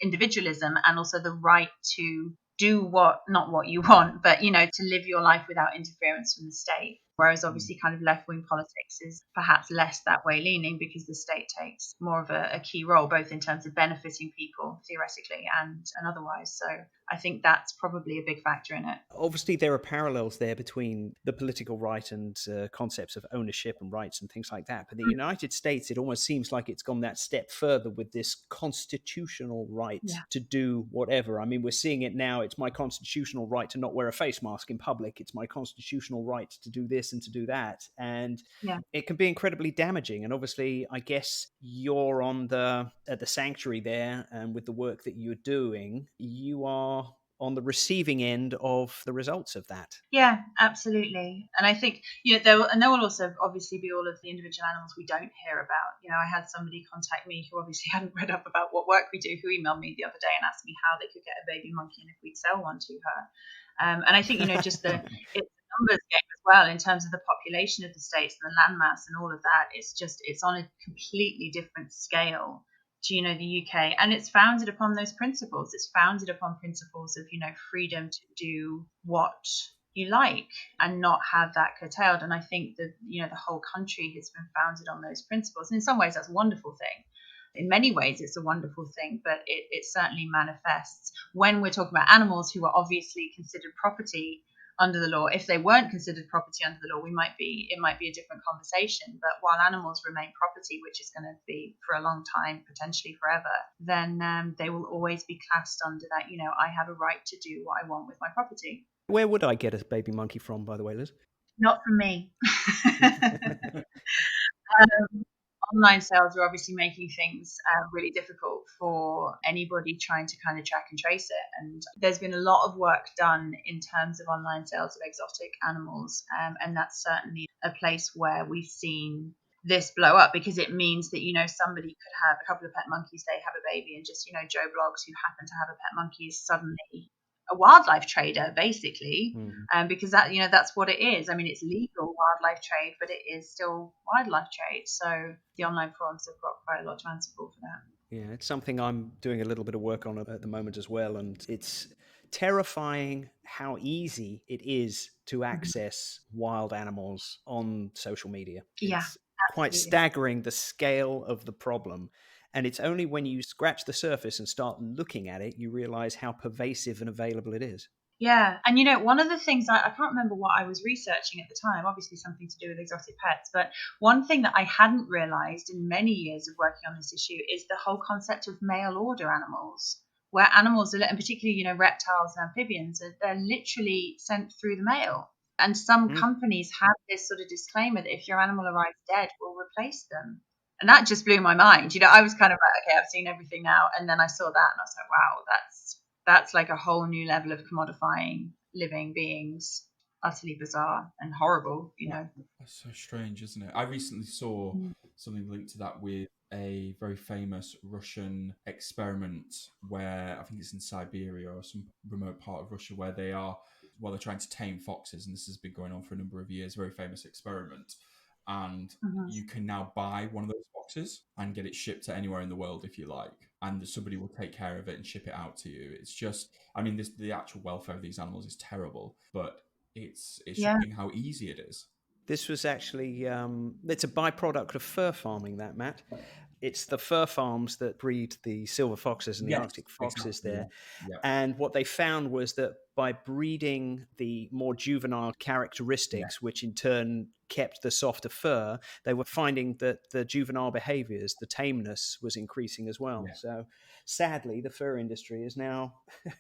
Speaker 3: individualism and also the right to do not what you want, but, to live your life without interference from the state. Whereas obviously kind of left-wing politics is perhaps less that way leaning, because the state takes more of a key role, both in terms of benefiting people theoretically and otherwise. So I think that's probably a big factor in it.
Speaker 4: Obviously, there are parallels there between the political right and concepts of ownership and rights and things like that. But in the United States, it almost seems like it's gone that step further with this constitutional right to do whatever. I mean, we're seeing it now. It's my constitutional right to not wear a face mask in public. It's my constitutional right to do this and to do that. And it can be incredibly damaging. And obviously, I guess you're at the sanctuary there, and with the work that you're doing, you are on the receiving end of the results of that.
Speaker 3: Yeah, absolutely. And I think, there will also obviously be all of the individual animals we don't hear about. I had somebody contact me who obviously hadn't read up about what work we do, who emailed me the other day and asked me how they could get a baby monkey and if we'd sell one to her. And I think, just it's a numbers game as well in terms of the population of the states and the landmass and all of that. It's on a completely different scale to the UK, and it's founded upon those principles. It's founded upon principles of freedom to do what you like and not have that curtailed. And I think that the whole country has been founded on those principles, and in some ways that's a wonderful thing. In many ways it's a wonderful thing, but it certainly manifests when we're talking about animals who are obviously considered property under the law. If they weren't considered property under the law, it might be a different conversation. But while animals remain property, which is going to be for a long time, potentially forever, then they will always be classed under that, I have a right to do what I want with my property.
Speaker 4: Where would I get a baby monkey from, by the way, Liz?
Speaker 3: Not from me. Online sales are obviously making things really difficult for anybody trying to kind of track and trace it. And there's been a lot of work done in terms of online sales of exotic animals. And that's certainly a place where we've seen this blow up, because it means that, somebody could have a couple of pet monkeys, they have a baby, and just, Joe Blogs who happen to have a pet monkey is suddenly a wildlife trader, basically, because that's what it is. I mean, it's legal wildlife trade, but it is still wildlife trade. So the online forums have got quite a lot to answer for that.
Speaker 4: Yeah, it's something I'm doing a little bit of work on at the moment as well, and it's terrifying how easy it is to access wild animals on social media. It's quite staggering, the scale of the problem. And it's only when you scratch the surface and start looking at it, you realize how pervasive and available it is.
Speaker 3: Yeah. And, one of the things I can't remember what I was researching at the time, obviously something to do with exotic pets, but one thing that I hadn't realized in many years of working on this issue is the whole concept of mail order animals, where animals are, and particularly, reptiles and amphibians, they're literally sent through the mail. And some companies have this sort of disclaimer that if your animal arrives dead, we'll replace them. And that just blew my mind. I was kind of like, okay, I've seen everything now. And then I saw that and I was like, wow, that's like a whole new level of commodifying living beings. Utterly bizarre and horrible,
Speaker 2: That's so strange, isn't it? I recently saw something linked to that with a very famous Russian experiment where I think it's in Siberia or some remote part of Russia where they're trying to tame foxes, and this has been going on for a number of years. Very famous experiment. And you can now buy one of those boxes and get it shipped to anywhere in the world if you like, and somebody will take care of it and ship it out to you. It's just, I mean, the actual welfare of these animals is terrible, but it's shocking how easy it is.
Speaker 4: This was actually it's a byproduct of fur farming, that, Matt. It's the fur farms that breed the silver foxes and the Arctic foxes there. Yeah. And what they found was that by breeding the more juvenile characteristics, which in turn kept the softer fur, they were finding that the juvenile behaviors, the tameness, was increasing as well. Yeah. So sadly, the fur industry has now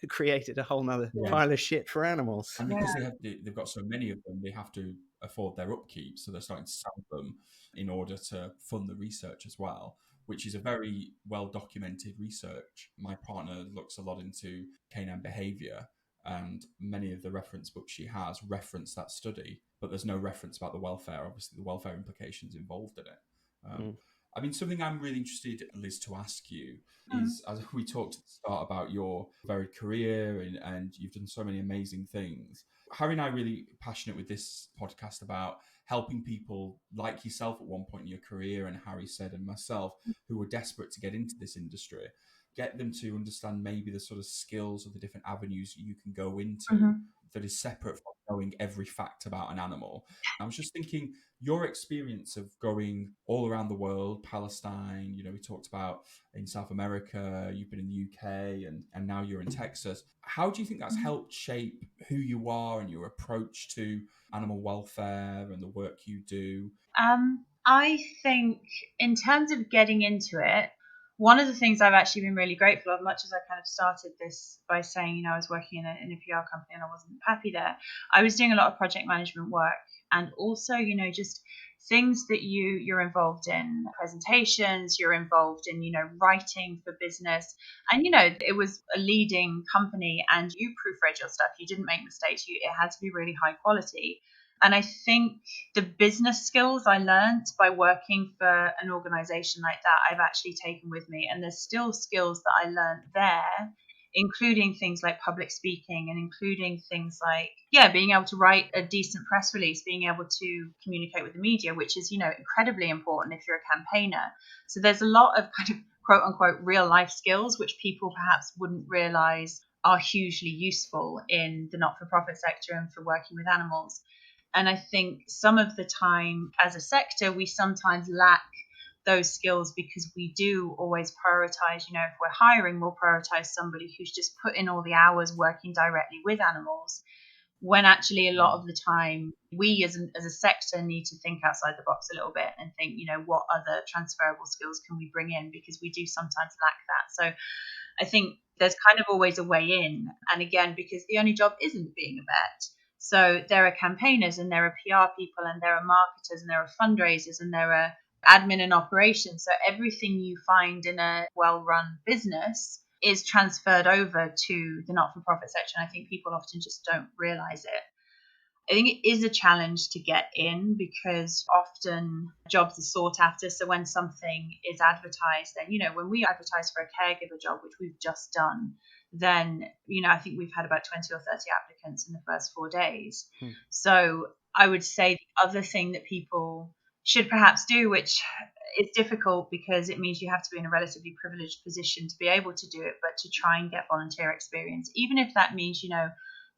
Speaker 4: created a whole nother pile of shit for animals.
Speaker 2: And because they've got so many of them, they have to afford their upkeep. So they're starting to sell them in order to fund the research as well, which is a very well-documented research. My partner looks a lot into canine behavior, and many of the reference books she has reference that study, but there's no reference about the welfare, obviously the welfare implications involved in it. I mean, something I'm really interested, Liz, to ask you is, as we talked at the start about your varied career and you've done so many amazing things, Harry and I are really passionate with this podcast about helping people like yourself at one point in your career, and Harry said, and myself, who were desperate to get into this industry, get them to understand maybe the sort of skills or the different avenues you can go into that is separate from knowing every fact about an animal. I was just thinking, your experience of going all around the world, Palestine, we talked about in South America, you've been in the UK, and now you're in Texas. How do you think that's helped shape who you are and your approach to animal welfare and the work you do?
Speaker 3: I think in terms of getting into it, one of the things I've actually been really grateful of, much as I kind of started this by saying, I was working in a PR company and I wasn't happy there, I was doing a lot of project management work, and also, just things that you're involved in, presentations, you're involved in, writing for business. And, it was a leading company and you proofread your stuff. You didn't make mistakes. It had to be really high quality. And I think the business skills I learned by working for an organization like that, I've actually taken with me. And there's still skills that I learned there, including things like public speaking and including things like, being able to write a decent press release, being able to communicate with the media, which is, incredibly important if you're a campaigner. So there's a lot of kind of quote unquote real life skills, which people perhaps wouldn't realize are hugely useful in the not-for-profit sector and for working with animals. And I think some of the time as a sector, we sometimes lack those skills because we do always prioritize, if we're hiring, we'll prioritize somebody who's just put in all the hours working directly with animals, when actually a lot of the time we as a sector need to think outside the box a little bit and think, what other transferable skills can we bring in, because we do sometimes lack that. So I think there's kind of always a way in. And again, because the only job isn't being a vet. So there are campaigners and there are PR people and there are marketers and there are fundraisers and there are admin and operations. So everything you find in a well-run business is transferred over to the not-for-profit sector. And I think people often just don't realize it. I think it is a challenge to get in because often jobs are sought after. So when something is advertised, then, when we advertise for a caregiver job, which we've just done, then, I think we've had about 20 or 30 applicants in the first 4 days. So I would say the other thing that people should perhaps do, which is difficult because it means you have to be in a relatively privileged position to be able to do it, but to try and get volunteer experience, even if that means,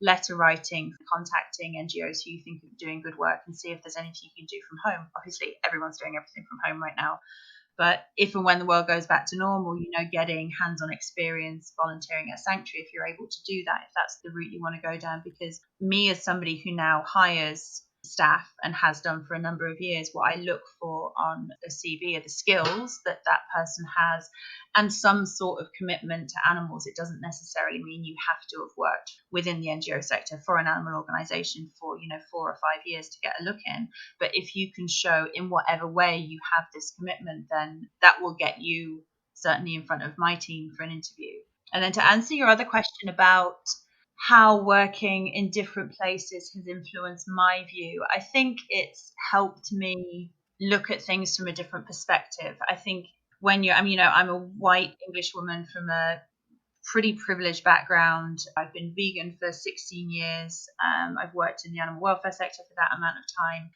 Speaker 3: letter writing, contacting NGOs who you think are doing good work and see if there's anything you can do from home. Obviously, everyone's doing everything from home right now. But if and when the world goes back to normal, getting hands-on experience, volunteering at a sanctuary, if you're able to do that, if that's the route you want to go down. Because me, as somebody who now hires staff and has done for a number of years, what I look for on a CV are the skills that that person has and some sort of commitment to animals. It doesn't necessarily mean you have to have worked within the NGO sector for an animal organization for 4 or 5 years to get a look in. But if you can show in whatever way you have this commitment, then that will get you certainly in front of my team for an interview. And then to answer your other question about how working in different places has influenced my view, I think it's helped me look at things from a different perspective. I think when I'm a white English woman from a pretty privileged background. I've been vegan for 16 years. I've worked in the animal welfare sector for that amount of time.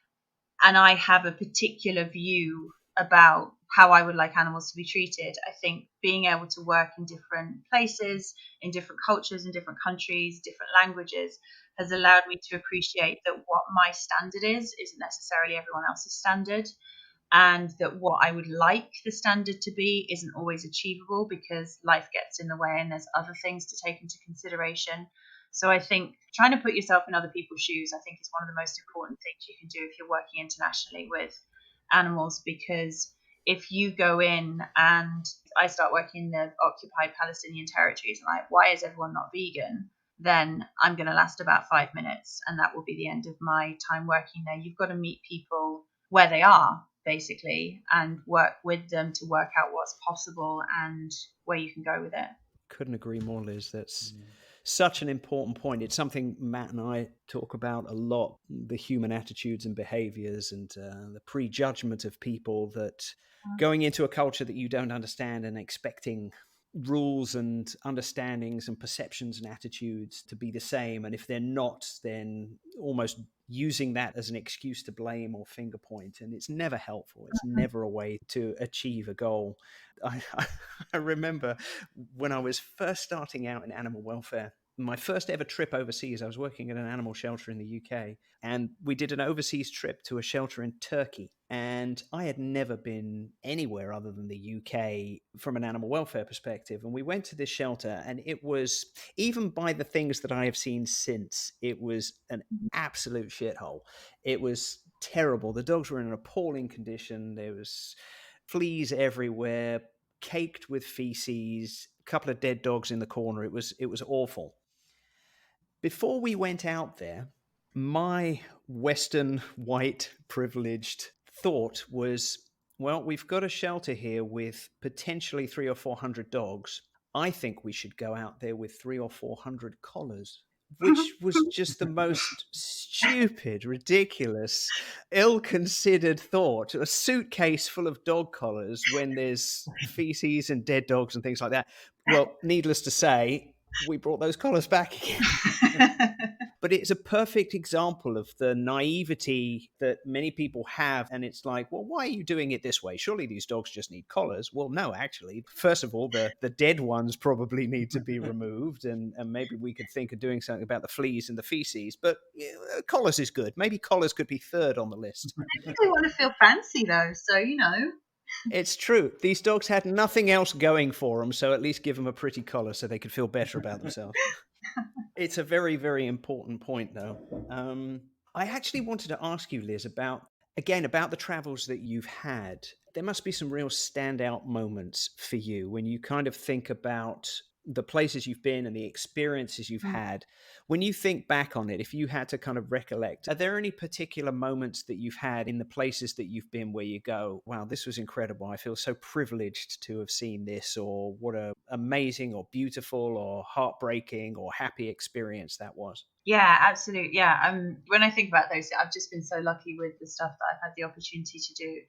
Speaker 3: And I have a particular view about how I would like animals to be treated. I think being able to work in different places, in different cultures, in different countries, different languages, has allowed me to appreciate that what my standard isn't necessarily everyone else's standard, and that what I would like the standard to be isn't always achievable because life gets in the way and there's other things to take into consideration. So I think trying to put yourself in other people's shoes, I think, is one of the most important things you can do if you're working internationally with animals, because if you go in and I start working in the occupied Palestinian territories and why is everyone not vegan? Then I'm going to last about 5 minutes and that will be the end of my time working there. You've got to meet people where they are, basically, and work with them to work out what's possible and where you can go with it.
Speaker 4: Couldn't agree more, Liz. That's such an important point. It's something Matt and I talk about a lot, the human attitudes and behaviors and the prejudgment of people, that going into a culture that you don't understand and expecting rules and understandings and perceptions and attitudes to be the same, and if they're not, then almost using that as an excuse to blame or finger point. And it's never helpful. It's never a way to achieve a goal. I remember when I was first starting out in animal welfare, my first ever trip overseas, I was working at an animal shelter in the UK, and we did an overseas trip to a shelter in Turkey. And I had never been anywhere other than the UK from an animal welfare perspective. And we went to this shelter, and it was, even by the things that I have seen since, it was an absolute shithole. It was terrible. The dogs were in an appalling condition. There was fleas everywhere, caked with feces, a couple of dead dogs in the corner. It was awful. Before we went out there, my Western white privileged thought was, well, we've got a shelter here with potentially 300 or 400 dogs. I think we should go out there with 300 or 400 collars, which was just the most stupid, ridiculous, ill-considered thought. A suitcase full of dog collars when there's feces and dead dogs and things like that. Well, needless to say, we brought those collars back again. But it's a perfect example of the naivety that many people have. And it's like, well, why are you doing it this way? Surely these dogs just need collars. Well, no, actually. First of all, the dead ones probably need to be removed. And maybe we could think of doing something about the fleas and the feces. But collars is good. Maybe collars could be third on the list.
Speaker 3: I think they want to feel fancy, though. So,
Speaker 4: It's true. These dogs had nothing else going for them. So at least give them a pretty collar so they could feel better about themselves. It's a very, very important point, though. I actually wanted to ask you, Liz, about the travels that you've had. There must be some real standout moments for you when you kind of think about the places you've been and the experiences you've had. When you think back on it, if you had to kind of recollect, are there any particular moments that you've had in the places that you've been where you go, wow, this was incredible. I feel so privileged to have seen this, or what a amazing or beautiful or heartbreaking or happy experience that was?
Speaker 3: Yeah, absolutely. Yeah. When I think about those, I've just been so lucky with the stuff that I've had the opportunity to do.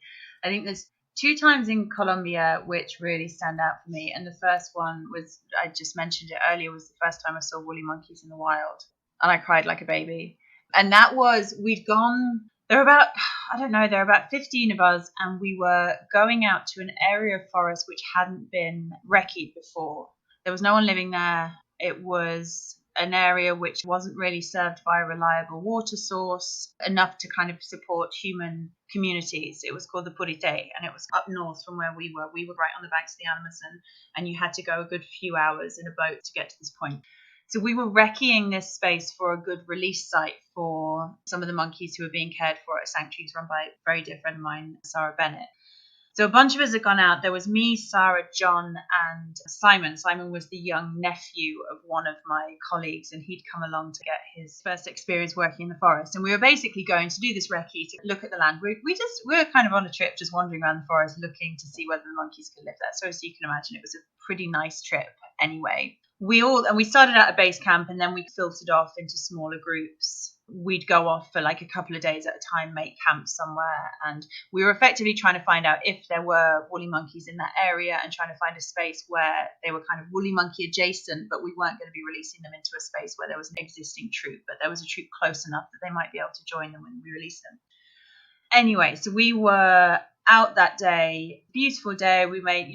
Speaker 3: I think there's two times in Colombia which really stand out for me. And the first one was, I just mentioned it earlier, was the first time I saw woolly monkeys in the wild. And I cried like a baby. And that was, we'd gone, there were about, I don't know, there were about 15 of us, and we were going out to an area of forest which hadn't been recce'd before. There was no one living there. It was an area which wasn't really served by a reliable water source enough to kind of support human communities. It was called the Purite, and it was up north from where we were. We were right on the banks of the Amazon, and you had to go a good few hours in a boat to get to this point. So we were recceing this space for a good release site for some of the monkeys who were being cared for at sanctuaries run by a very dear friend of mine, Sarah Bennett. So a bunch of us had gone out. There was me, Sarah, John, and Simon. Simon was the young nephew of one of my colleagues, and he'd come along to get his first experience working in the forest. And we were basically going to do this recce to look at the land. We were kind of on a trip, just wandering around the forest, looking to see whether the monkeys could live there. So as you can imagine, it was a pretty nice trip anyway. We started at a base camp, and then we filtered off into smaller groups. We'd go off for like a couple of days at a time, make camp somewhere, and we were effectively trying to find out if there were woolly monkeys in that area, and trying to find a space where they were kind of woolly monkey adjacent, but we weren't going to be releasing them into a space where there was an existing troop, but there was a troop close enough that they might be able to join them when we release them. Anyway, so we were out that day, beautiful day. We made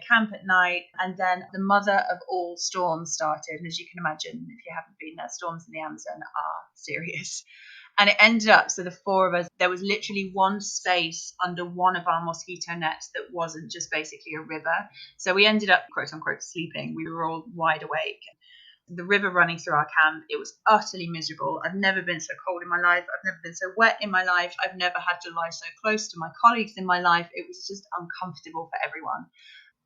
Speaker 3: camp at night, and then the mother of all storms started. And as you can imagine, if you haven't been there, storms in the Amazon are serious. And it ended up, so the four of us, there was literally one space under one of our mosquito nets that wasn't just basically a river. So we ended up, quote unquote, sleeping. We were all wide awake. The river running through our camp, it was utterly miserable. I've never been so cold in my life. I've never been so wet in my life. I've never had to lie so close to my colleagues in my life. It was just uncomfortable for everyone.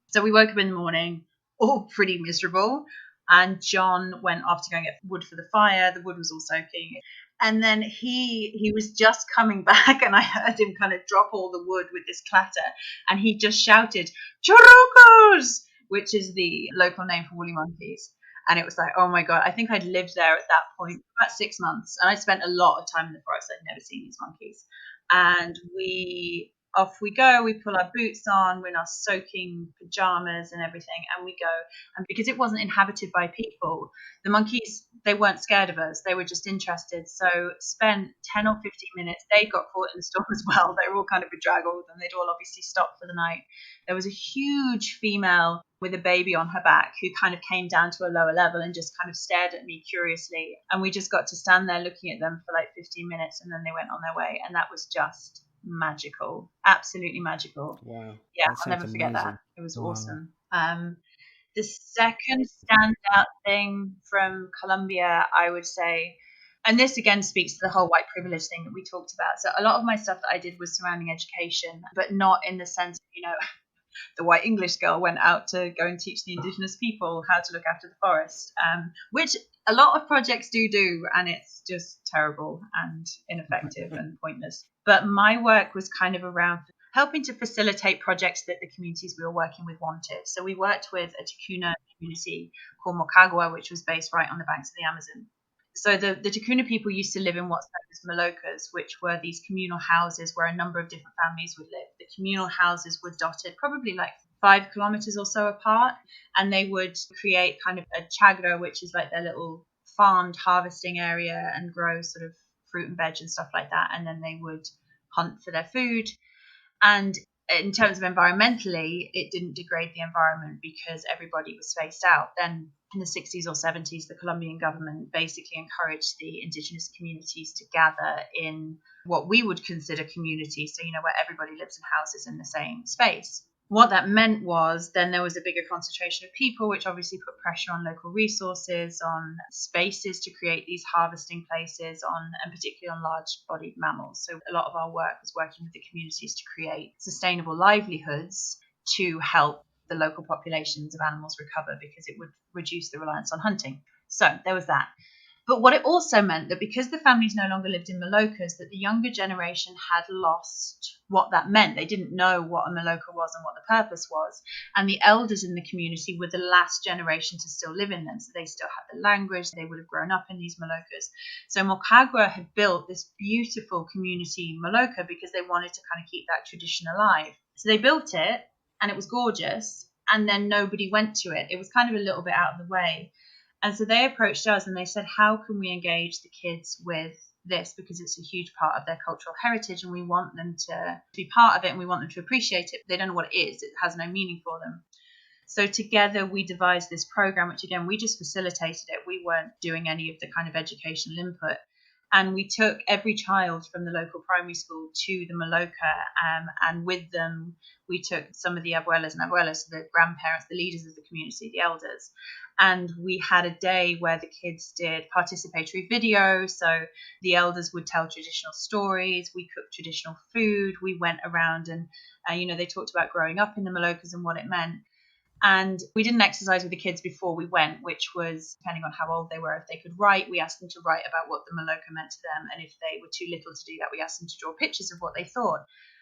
Speaker 3: So we woke up in the morning, all pretty miserable. And John went off to go and get wood for the fire. The wood was all soaking. And then he was just coming back, and I heard him kind of drop all the wood with this clatter. And he just shouted, "Chorocos!" which is the local name for woolly monkeys. And it was like, oh my God, I think I'd lived there at that point about 6 months. And I spent a lot of time in the forest. I'd never seen these monkeys. And we off we go. We pull our boots on, we're in our soaking pajamas and everything, and we go. And because it wasn't inhabited by people, the monkeys, they weren't scared of us. They were just interested. So spent 10 or 15 minutes. They got caught in the storm as well. They were all kind of bedraggled, and they'd all obviously stopped for the night. There was a huge female with a baby on her back who kind of came down to a lower level and just kind of stared at me curiously. And we just got to stand there looking at them for like 15 minutes, and then they went on their way. And that was just magical, absolutely magical.
Speaker 4: Wow.
Speaker 3: Yeah,
Speaker 4: That
Speaker 3: I'll never
Speaker 4: sounds
Speaker 3: forget that.
Speaker 4: amazing.
Speaker 3: It was
Speaker 4: Wow.
Speaker 3: awesome. The second standout thing from Colombia, I would say, and this again speaks to the whole white privilege thing that we talked about. So a lot of my stuff that I did was surrounding education, but not in the sense of, the white English girl went out to go and teach the indigenous people how to look after the forest, which a lot of projects do, and it's just terrible and ineffective and pointless. But my work was kind of around helping to facilitate projects that the communities we were working with wanted. So we worked with a Ticuna community called Mocagua, which was based right on the banks of the Amazon. So the Ticuna people used to live in what's known as malokas, which were these communal houses where a number of different families would live. The communal houses were dotted probably like 5 kilometers or so apart, and they would create kind of a chagra, which is like their little farmed harvesting area, and grow sort of fruit and veg and stuff like that. And then they would hunt for their food. And in terms of environmentally, it didn't degrade the environment because everybody was spaced out. Then in the 60s or 70s, the Colombian government basically encouraged the indigenous communities to gather in what we would consider communities. So, where everybody lives in houses in the same space. What that meant was then there was a bigger concentration of people, which obviously put pressure on local resources, on spaces to create these harvesting places, and particularly on large-bodied mammals. So a lot of our work was working with the communities to create sustainable livelihoods to help the local populations of animals recover, because it would reduce the reliance on hunting. So there was that. But what it also meant that because the families no longer lived in Malokas, that the younger generation had lost what that meant. They didn't know what a Maloka was and what the purpose was. And the elders in the community were the last generation to still live in them. So they still had the language. They would have grown up in these Malokas. So Mocagua had built this beautiful community Maloka because they wanted to kind of keep that tradition alive. So they built it, and it was gorgeous. And then nobody went to it. It was kind of a little bit out of the way. And so they approached us and they said, how can we engage the kids with this? Because it's a huge part of their cultural heritage, and we want them to be part of it, and we want them to appreciate it. But they don't know what it is. It has no meaning for them. So together we devised this program, which again, we just facilitated it. We weren't doing any of the kind of educational input. And we took every child from the local primary school to the Maloka, and with them, we took some of the abuelas and abuelas, the grandparents, the leaders of the community, the elders. And we had a day where the kids did participatory video. So the elders would tell traditional stories. We cooked traditional food. We went around and, they talked about growing up in the Malokas and what it meant. And we did an exercise with the kids before we went, which was, depending on how old they were, if they could write, we asked them to write about what the Maloka meant to them. And if they were too little to do that, we asked them to draw pictures of what they thought.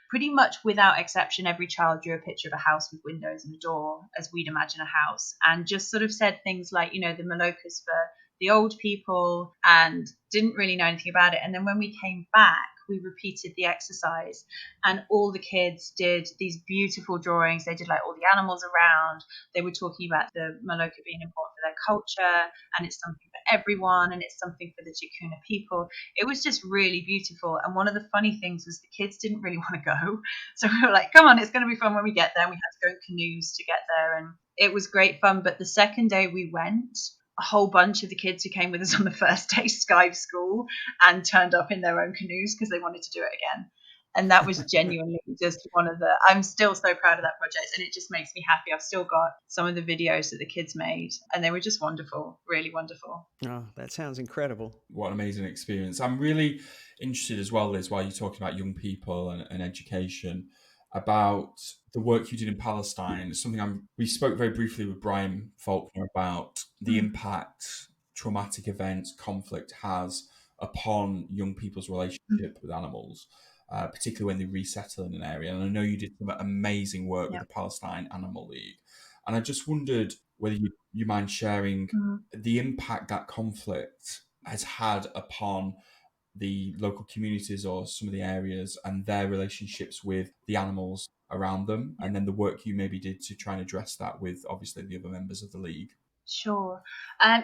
Speaker 3: Pretty much without exception, every child drew a picture of a house with windows and a door, as we'd imagine a house, and just sort of said things like, the Malokas for the old people, and didn't really know anything about it. And then when we came back, we repeated the exercise, and all the kids did these beautiful drawings. They did like all the animals around. They were talking about the Maloka being important for their culture, and it's something for everyone, and it's something for the Ticuna people. It was just really beautiful. And one of the funny things was the kids didn't really want to go. So we were like, come on, it's going to be fun when we get there. And we had to go in canoes to get there, and it was great fun. But the second day we went, a whole bunch of the kids who came with us on the first day skived school and turned up in their own canoes because they wanted to do it again. And that was genuinely just I'm still so proud of that project, and it just makes me happy. I've still got some of the videos that the kids made, and they were just wonderful, really wonderful.
Speaker 4: Oh, that sounds incredible.
Speaker 2: What an amazing experience. I'm really interested as well, Liz, while you're talking about young people and education, about the work you did in Palestine. Something we spoke very briefly with Brian Faulkner about the impact traumatic events, conflict has upon young people's relationship with animals, particularly when they resettle in an area. And I know you did some amazing work with the Palestine Animal League. And I just wondered whether you mind sharing the impact that conflict has had upon the local communities or some of the areas and their relationships with the animals around them, and then the work you maybe did to try and address that with obviously the other members of the league.
Speaker 3: Sure.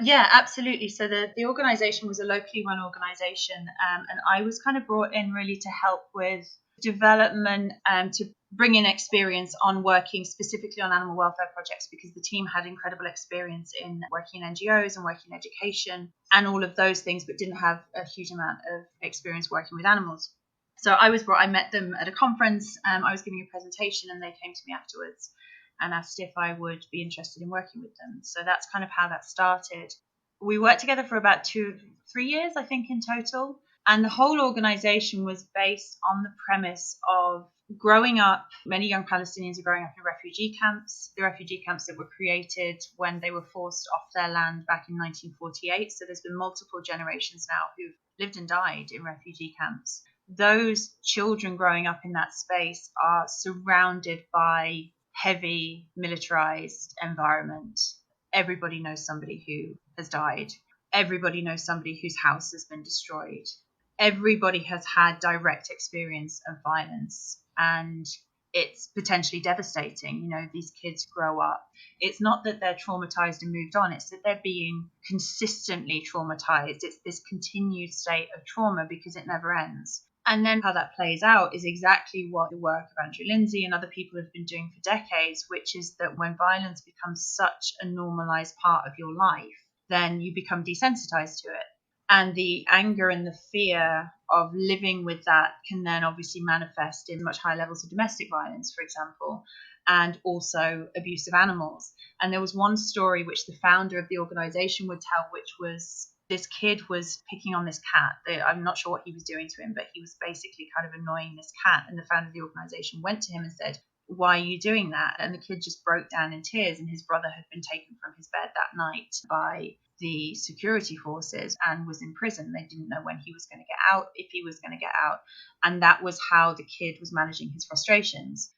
Speaker 3: Yeah, absolutely. So the organisation was a locally run organisation, and I was kind of brought in really to help with development and to bring in experience on working specifically on animal welfare projects, because the team had incredible experience in working in NGOs and working in education and all of those things, but didn't have a huge amount of experience working with animals. So I met them at a conference. I was giving a presentation and they came to me afterwards and asked if I would be interested in working with them. So that's kind of how that started. We worked together for about 3 years, I think, in total. And the whole organization was based on the premise of growing up. Many young Palestinians are growing up in refugee camps, the refugee camps that were created when they were forced off their land back in 1948. So there's been multiple generations now who've lived and died in refugee camps. Those children growing up in that space are surrounded by heavy militarized environment. Everybody knows somebody who has died. Everybody knows somebody whose house has been destroyed. Everybody has had direct experience of violence, and it's potentially devastating. These kids grow up. It's not that they're traumatized and moved on. It's that they're being consistently traumatized. It's this continued state of trauma because it never ends. And then how that plays out is exactly what the work of Andrew Lindsay and other people have been doing for decades, which is that when violence becomes such a normalized part of your life, then you become desensitized to it. And the anger and the fear of living with that can then obviously manifest in much higher levels of domestic violence, for example, and also abuse of animals. And there was one story which the founder of the organization would tell, which was this kid was picking on this cat. I'm not sure what he was doing to him, but he was basically kind of annoying this cat. And the founder of the organization went to him and said, "Why are you doing that?" And the kid just broke down in tears. And his brother had been taken from his bed that night by the security forces and was in prison. They didn't know when he was going to get out, if he was going to get out. And that was how the kid was managing his frustrations.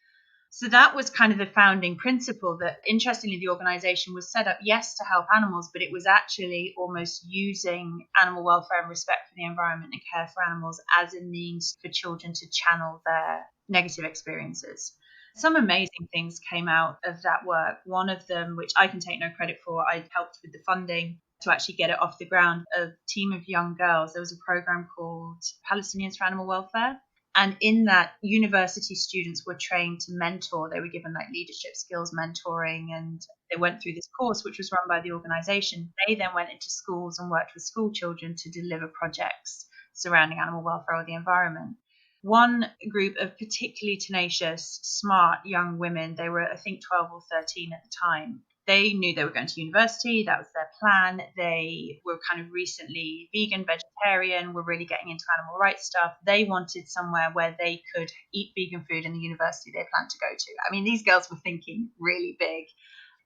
Speaker 3: So that was kind of the founding principle, that interestingly, the organization was set up, yes, to help animals, but it was actually almost using animal welfare and respect for the environment and care for animals as a means for children to channel their negative experiences. Some amazing things came out of that work. One of them, which I can take no credit for, I helped with the funding to actually get it off the ground, a team of young girls. There was a program called Palestinians for Animal Welfare. And in that, university students were trained to mentor. They were given like leadership skills, mentoring, and they went through this course, which was run by the organization. They then went into schools and worked with school children to deliver projects surrounding animal welfare or the environment. One group of particularly tenacious, smart young women, they were, I think, 12 or 13 at the time. They knew they were going to university. That was their plan. They were kind of recently vegan, vegetarian, were really getting into animal rights stuff. They wanted somewhere where they could eat vegan food in the university they planned to go to. I mean, these girls were thinking really big.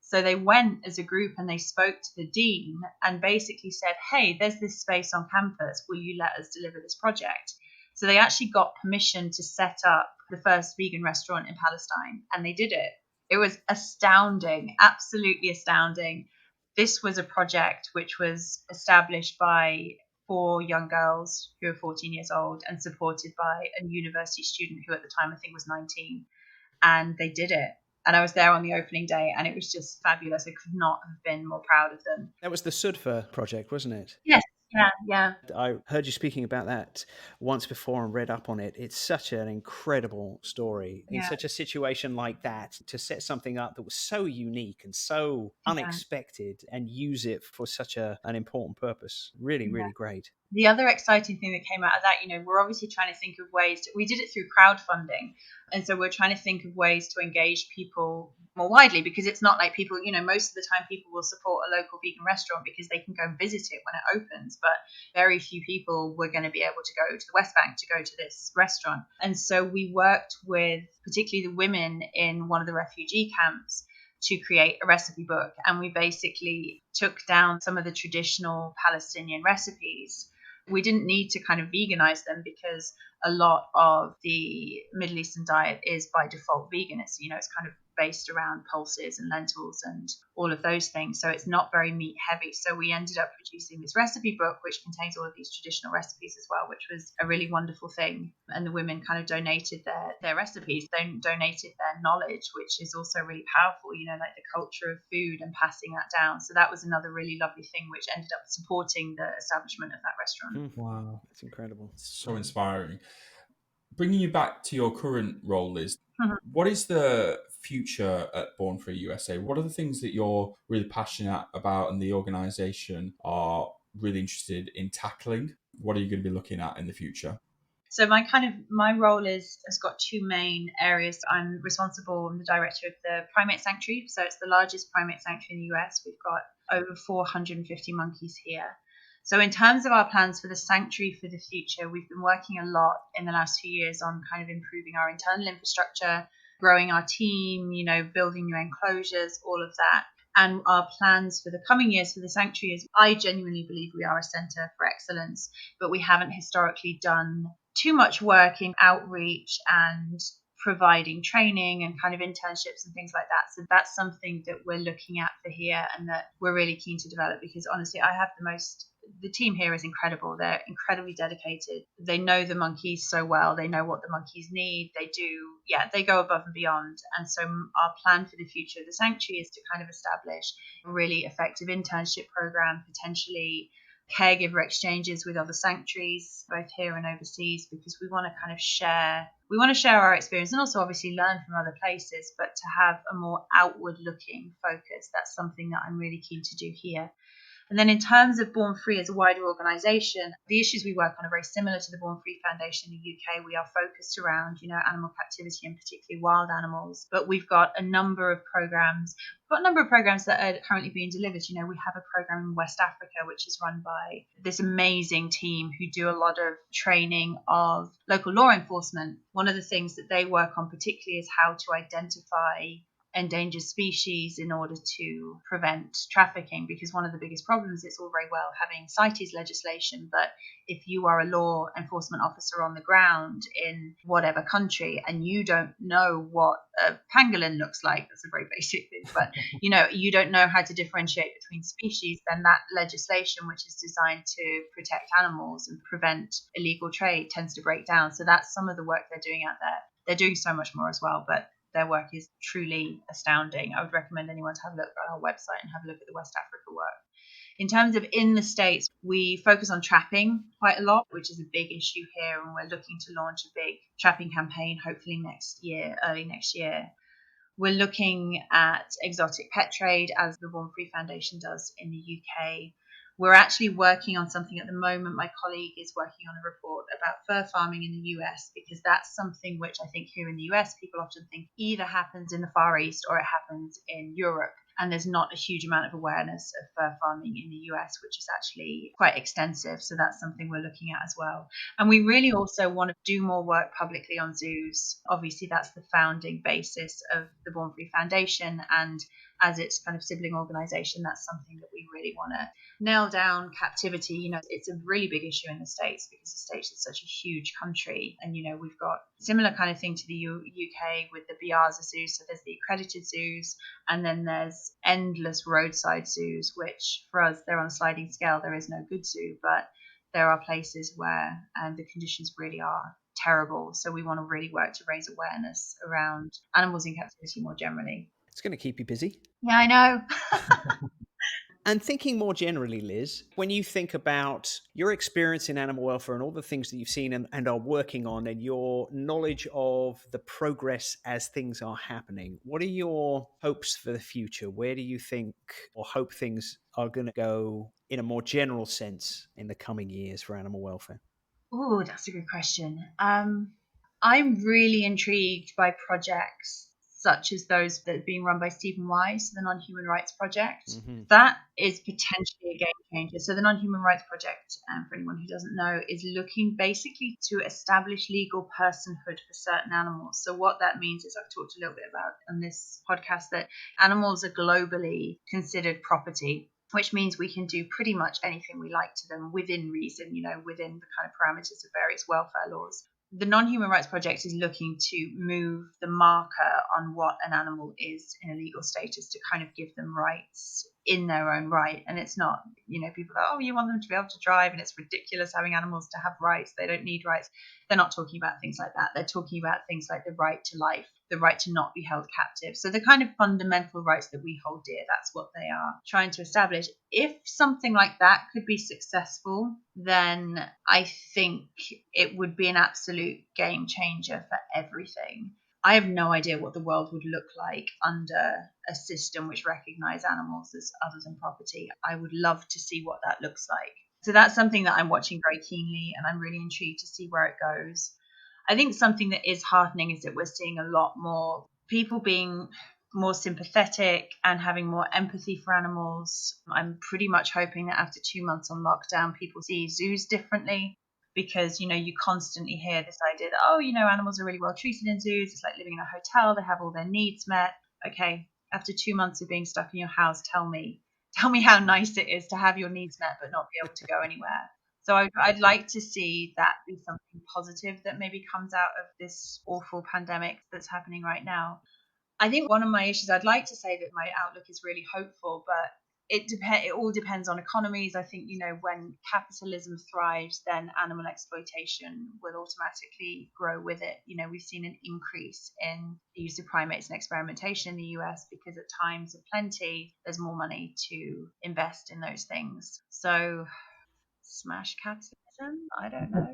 Speaker 3: So they went as a group and they spoke to the dean and basically said, "Hey, there's this space on campus. Will you let us deliver this project?" So they actually got permission to set up the first vegan restaurant in Palestine, and they did it. It was astounding, absolutely astounding. This was a project which was established by 4 young girls who were 14 years old and supported by a university student who at the time I think was 19. And they did it. And I was there on the opening day and it was just fabulous. I could not have been more proud of them.
Speaker 4: That was the Sudfa project, wasn't it?
Speaker 3: Yes. Yeah.
Speaker 4: I heard you speaking about that once before and read up on it. It's such an incredible story. In such a situation like that, to set something up that was so unique and so unexpected and use it for such an important purpose. Really, really great.
Speaker 3: The other exciting thing that came out of that, we're obviously trying to think of ways we did it through crowdfunding. And so we're trying to think of ways to engage people more widely, because it's not like people, most of the time people will support a local vegan restaurant because they can go and visit it when it opens. But very few people were going to be able to go to the West Bank to go to this restaurant. And so we worked with particularly the women in one of the refugee camps to create a recipe book. And we basically took down some of the traditional Palestinian recipes. We didn't need to kind of veganize them because a lot of the Middle Eastern diet is by default vegan. It's, it's kind of based around pulses and lentils and all of those things. So it's not very meat heavy. So we ended up producing this recipe book, which contains all of these traditional recipes as well, which was a really wonderful thing. And the women kind of donated their recipes, they donated their knowledge, which is also really powerful, like the culture of food and passing that down. So that was another really lovely thing, which ended up supporting the establishment of that restaurant.
Speaker 2: Wow.
Speaker 4: That's incredible.
Speaker 2: So inspiring. Bringing you back to your current role, Liz,
Speaker 3: Mhm.
Speaker 2: what is the future at Born Free USA? What are the things that you're really passionate about and the organisation are really interested in tackling? What are you going to be looking at in the future?
Speaker 3: So my role has got two main areas. I'm the director of the Primate Sanctuary. So it's the largest primate sanctuary in the US. We've got over 450 monkeys here. So in terms of our plans for the sanctuary for the future, we've been working a lot in the last few years on kind of improving our internal infrastructure, growing our team, building new enclosures, all of that. And our plans for the coming years for the sanctuary is I genuinely believe we are a centre for excellence, but we haven't historically done too much work in outreach and providing training and kind of internships and things like that. So that's something that we're looking at for here and that we're really keen to develop, because honestly, the team here is incredible. They're incredibly dedicated. They know the monkeys so well. They know what the monkeys need. They go above and beyond. And so our plan for the future of the sanctuary is to kind of establish a really effective internship program, potentially caregiver exchanges with other sanctuaries, both here and overseas, because we want to kind of share our experience and also obviously learn from other places, but to have a more outward looking focus. That's something that I'm really keen to do here. And then in terms of Born Free as a wider organisation, the issues we work on are very similar to the Born Free Foundation in the UK. We are focused around, animal captivity and particularly wild animals. But we've got a number of programs. That are currently being delivered. We have a program in West Africa, which is run by this amazing team who do a lot of training of local law enforcement. One of the things that they work on particularly is how to identify endangered species in order to prevent trafficking, because one of the biggest problems, it's all very well having CITES legislation, but if you are a law enforcement officer on the ground in whatever country and you don't know what a pangolin looks like, that's a very basic thing, but you don't know how to differentiate between species, then that legislation, which is designed to protect animals and prevent illegal trade, tends to break down. So that's some of the work they're doing out there. They're doing so much more as well, but their work is truly astounding. I would recommend anyone to have a look at our website and have a look at the West Africa work. In terms of in the States, we focus on trapping quite a lot, which is a big issue here, and we're looking to launch a big trapping campaign hopefully early next year. We're looking at exotic pet trade, as the Born Free Foundation does in the UK. We're actually working on something at the moment. My colleague is working on a report about fur farming in the US, because that's something which I think here in the US people often think either happens in the Far East or it happens in Europe. And there's not a huge amount of awareness of fur farming in the US, which is actually quite extensive. So that's something we're looking at as well. And we really also want to do more work publicly on zoos. Obviously, that's the founding basis of the Born Free Foundation. And as its kind of sibling organisation, that's something that we really want to nail down. Captivity, it's a really big issue in the States, because the States is such a huge country. And, we've got similar kind of thing to the UK with the Biaza zoos. So there's the accredited zoos, and then there's endless roadside zoos, which for us, they're on a sliding scale. There is no good zoo, but there are places where the conditions really are terrible. So we want to really work to raise awareness around animals in captivity more generally.
Speaker 4: It's going to keep you busy.
Speaker 3: Yeah, I know.
Speaker 4: And thinking more generally, Liz, when you think about your experience in animal welfare and all the things that you've seen and are working on, and your knowledge of the progress as things are happening, what are your hopes for the future? Where do you think or hope things are going to go in a more general sense in the coming years for animal welfare?
Speaker 3: Oh, that's a good question. I'm really intrigued by projects such as those that are being run by Stephen Wise, the Non-Human Rights Project.
Speaker 4: Mm-hmm.
Speaker 3: That is potentially a game changer. So the Non-Human Rights Project, for anyone who doesn't know, is looking basically to establish legal personhood for certain animals. So what that means is, I've talked a little bit about on this podcast, that animals are globally considered property, which means we can do pretty much anything we like to them within reason, within the kind of parameters of various welfare laws. the Non-Human Rights Project is looking to move the marker on what an animal is in a legal status to kind of give them rights in their own right. And it's not, people go, oh, you want them to be able to drive, and it's ridiculous having animals to have rights. They don't need rights. They're not talking about things like that. They're talking about things like the right to life, the right to not be held captive. So the kind of fundamental rights that we hold dear, that's what they are trying to establish. If something like that could be successful, then I think it would be an absolute game changer for everything. I have no idea what the world would look like under a system which recognizes animals as other than property. I would love to see what that looks like. So that's something that I'm watching very keenly, and I'm really intrigued to see where it goes. I think something that is heartening is that we're seeing a lot more people being more sympathetic and having more empathy for animals. I'm pretty much hoping that after 2 months on lockdown, people see zoos differently, because, you constantly hear this idea that, oh, animals are really well treated in zoos. It's like living in a hotel. They have all their needs met. Okay, after 2 months of being stuck in your house, tell me how nice it is to have your needs met but not be able to go anywhere. So I'd like to see that be something positive that maybe comes out of this awful pandemic that's happening right now. I think one of my issues, I'd like to say that my outlook is really hopeful, but it all depends on economies. I think, when capitalism thrives, then animal exploitation will automatically grow with it. We've seen an increase in the use of primates and experimentation in the US because at times of plenty, there's more money to invest in those things. So smash capitalism? I don't know.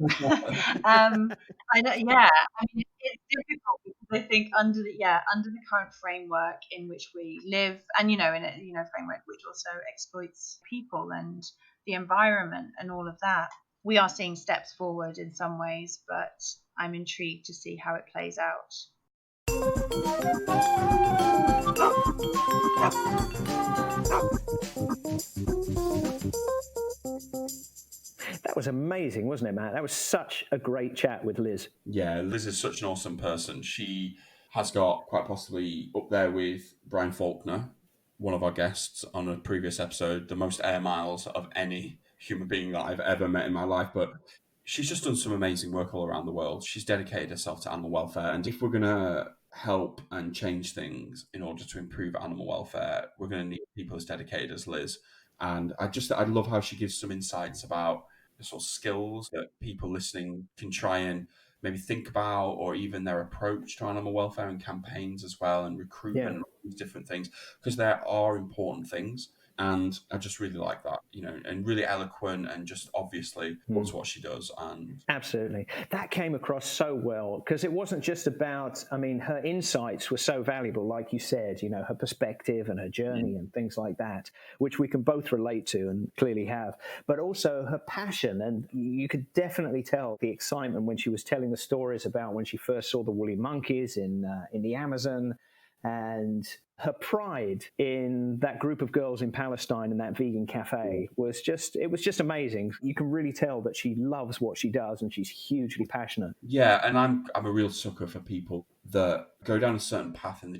Speaker 3: I don't. Yeah, I mean, it's difficult because I think under the current framework in which we live, and in a framework which also exploits people and the environment and all of that, we are seeing steps forward in some ways, but I'm intrigued to see how it plays out.
Speaker 1: That was amazing, wasn't it, Matt? That was such a great chat with Liz.
Speaker 2: Yeah, Liz is such an awesome person. She has got quite possibly up there with Brian Faulkner, one of our guests on a previous episode, the most air miles of any human being that I've ever met in my life. But she's just done some amazing work all around the world. She's dedicated herself to animal welfare. And if we're going to help and change things in order to improve animal welfare, we're going to need people as dedicated as Liz. And I love how she gives some insights about the sort of skills that people listening can try and maybe think about, or even their approach to animal welfare and campaigns as well, and recruitment, and different things, because there are important things. And I just really like that, and really eloquent, and just obviously that's what she does. And
Speaker 1: absolutely, that came across so well, because it wasn't just about, her insights were so valuable, like you said, her perspective and her journey and things like that, which we can both relate to and clearly have, but also her passion. And you could definitely tell the excitement when she was telling the stories about when she first saw the woolly monkeys in the Amazon, and her pride in that group of girls in Palestine in that vegan cafe was just amazing. You can really tell that she loves what she does and she's hugely passionate.
Speaker 2: Yeah, and I'm a real sucker for people that go down a certain path and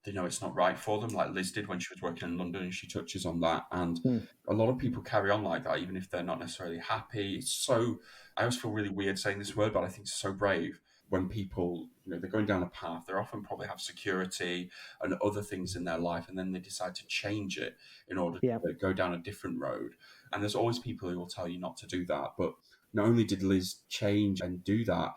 Speaker 2: they know it's not right for them, like Liz did when she was working in London, and she touches on that. And a lot of people carry on like that, even if they're not necessarily happy. I always feel really weird saying this word, but I think it's so brave when people, they're going down a path. They often probably have security and other things in their life, and then they decide to change it in order to go down a different road. And there's always people who will tell you not to do that. But not only did Liz change and do that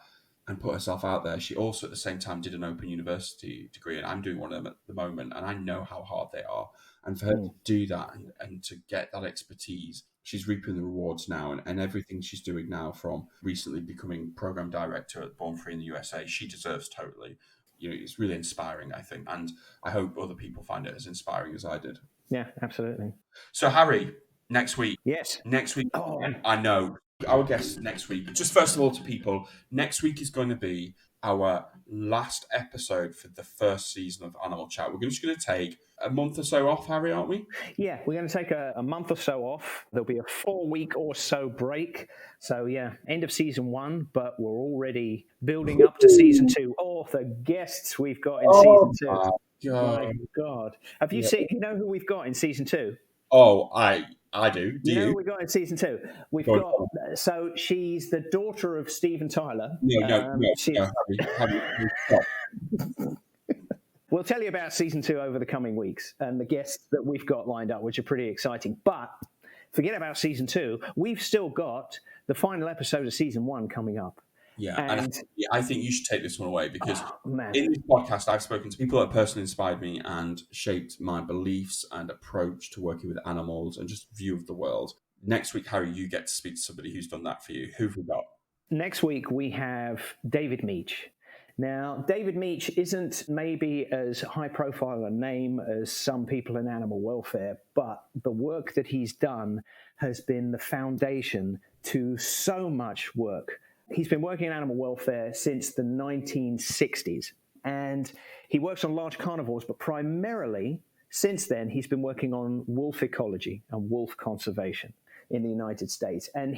Speaker 2: and put herself out there, she also at the same time did an open university degree, and I'm doing one of them at the moment, and I know how hard they are. And for her to do that and to get that expertise, she's reaping the rewards now, and everything she's doing now, from recently becoming program director at Born Free in the USA, she deserves totally. It's really inspiring, I think, and I hope other people find it as inspiring as I did.
Speaker 1: Yeah, absolutely.
Speaker 2: So, Harry, next week.
Speaker 1: Yes.
Speaker 2: Next week.
Speaker 1: Oh,
Speaker 2: I know. Our guest next week, just first of all to people, next week is going to be our last episode for the first season of Animal Chat. We're just going to take a month or so off, Harry, aren't we?
Speaker 1: Yeah, we're going to take a month or so off. There'll be a 4-week or so break. So, end of season 1, but we're already building up to season 2. Oh, the guests we've got in season 2.
Speaker 2: God.
Speaker 1: My God. Have you seen, who we've got in season 2?
Speaker 2: Oh, I I do. Do
Speaker 1: You know
Speaker 2: you?
Speaker 1: what we got in season 2? We've
Speaker 2: Go
Speaker 1: got,
Speaker 2: on.
Speaker 1: so she's the daughter of Steven Tyler.
Speaker 2: No,
Speaker 1: She's,
Speaker 2: Harry, stop.
Speaker 1: We'll tell you about season 2 over the coming weeks and the guests that we've got lined up, which are pretty exciting. But forget about season 2. We've still got the final episode of season 1 coming up.
Speaker 2: Yeah,
Speaker 1: And
Speaker 2: I think you should take this one away because
Speaker 1: man,
Speaker 2: in this podcast, I've spoken to people that personally inspired me and shaped my beliefs and approach to working with animals and just view of the world. Next week, Harry, you get to speak to somebody who's done that for you. Who have we got?
Speaker 1: next week we have David Meach. Now, David Meach isn't maybe as high profile a name as some people in animal welfare, but the work that he's done has been the foundation to so much work. He's been working in animal welfare since the 1960s, and he works on large carnivores, but primarily since then he's been working on wolf ecology and wolf conservation in the United States. And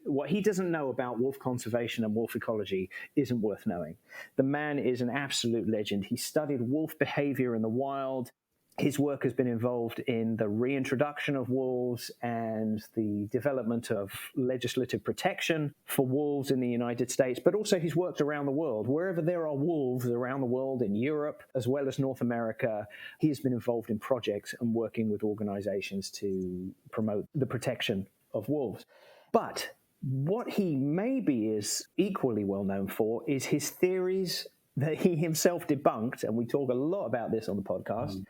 Speaker 1: what he doesn't know about wolf conservation and wolf ecology isn't worth knowing. The man is an absolute legend. He studied wolf behavior in the wild. His work has been involved in the reintroduction of wolves and the development of legislative protection for wolves in the United States, but also he's worked around the world. Wherever there are wolves around the world, in Europe as well as North America, he has been involved in projects and working with organizations to promote the protection of wolves. But what he maybe is equally well known for is his theories that he himself debunked, and we talk a lot about this on the podcast,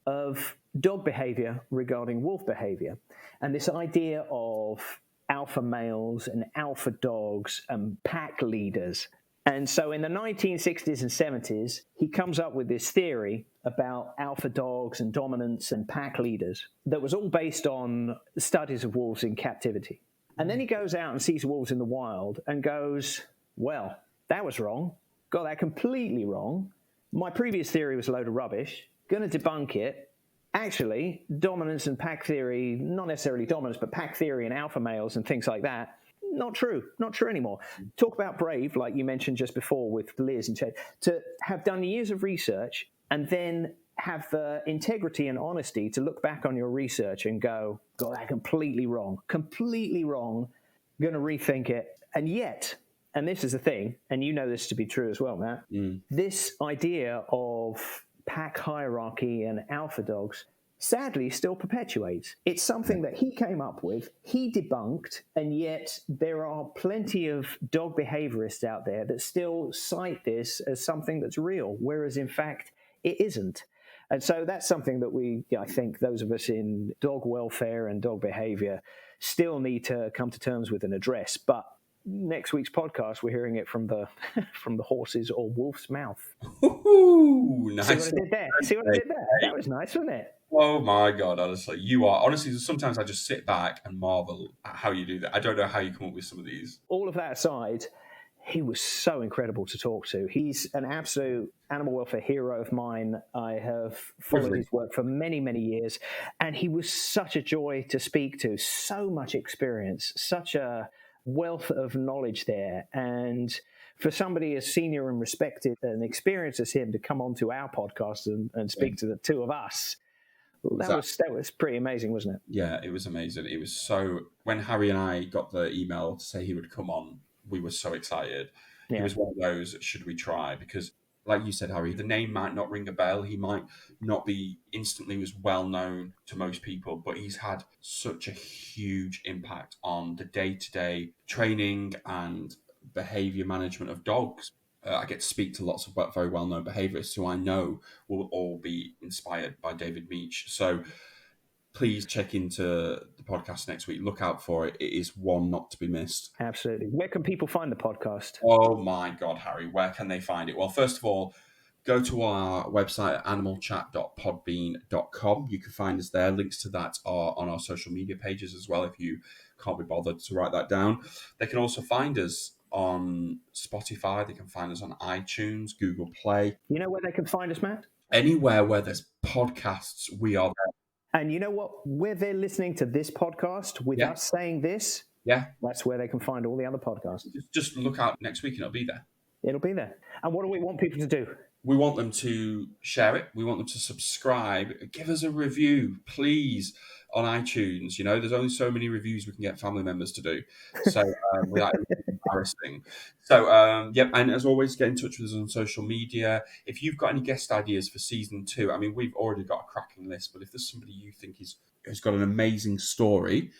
Speaker 1: of dog behavior regarding wolf behavior. And this idea of alpha males and alpha dogs and pack leaders. And so in the 1960s and 70s, he comes up with this theory about alpha dogs and dominance and pack leaders that was all based on studies of wolves in captivity. And then he goes out and sees wolves in the wild and goes, well, that was wrong. Got that completely wrong. My previous theory was a load of rubbish. Going to debunk it. Actually, dominance and pack theory, not necessarily dominance, but pack theory and alpha males and things like that, not true anymore. Talk about brave, like you mentioned just before with Liz and Chad, to have done years of research and then have the integrity and honesty to look back on your research and go, got that completely wrong, going to rethink it. And yet, and this is the thing, and you know this to be true as well, Matt, this idea of pack hierarchy and alpha dogs sadly still perpetuates. It's something that he came up with, he debunked, and yet there are plenty of dog behaviorists out there that still cite this as something that's real, whereas in fact it isn't. And so that's something that I think those of us in dog welfare and dog behavior still need to come to terms with and address. But next week's podcast, we're hearing it from the horse's or wolf's mouth.
Speaker 2: Ooh, nice.
Speaker 1: See what I did there? That was nice, wasn't it?
Speaker 2: Oh my God, honestly, sometimes I just sit back and marvel at how you do that. I don't know how you come up with some of these.
Speaker 1: All of that aside, he was so incredible to talk to. He's an absolute animal welfare hero of mine. I have followed his work for many, many years, and he was such a joy to speak to. So much experience, such a wealth of knowledge there. And for somebody as senior and respected and experienced as him to come onto our podcast and speak to the two of us, that was pretty amazing, wasn't it?
Speaker 2: Yeah, it was amazing. It was so... When Harry and I got the email to say he would come on, we were so excited. Yeah. He was one of those, should we try? Because like you said, Harry, the name might not ring a bell. He might not be instantly as well known to most people, but he's had such a huge impact on the day-to-day training and behavior management of dogs. I get to speak to lots of very well-known behaviorists who I know will all be inspired by David Meach. So please check into the podcast next week. Look out for it. It is one not to be missed.
Speaker 1: Absolutely. Where can people find the podcast?
Speaker 2: Oh my God, Harry, where can they find it? Well, first of all, go to our website at animalchat.podbean.com. You can find us there. Links to that are on our social media pages as well if you can't be bothered to write that down. They can also find us on Spotify. They can find us on iTunes, Google Play.
Speaker 1: You know where they can find us, Matt?
Speaker 2: Anywhere where there's podcasts, we are there.
Speaker 1: And you know what? Where they're listening to this podcast with us saying this, that's where they can find all the other podcasts.
Speaker 2: Just look out next week and it'll be there.
Speaker 1: It'll be there. And what do we want people to do?
Speaker 2: we want them to share it. We want them to subscribe. Give us a review, please, on iTunes. You know, there's only so many reviews we can get family members to do. So without it being embarrassing. So, yep. And as always, get in touch with us on social media. If you've got any guest ideas for season 2, I mean, we've already got a cracking list, but if there's somebody you think has got an amazing story,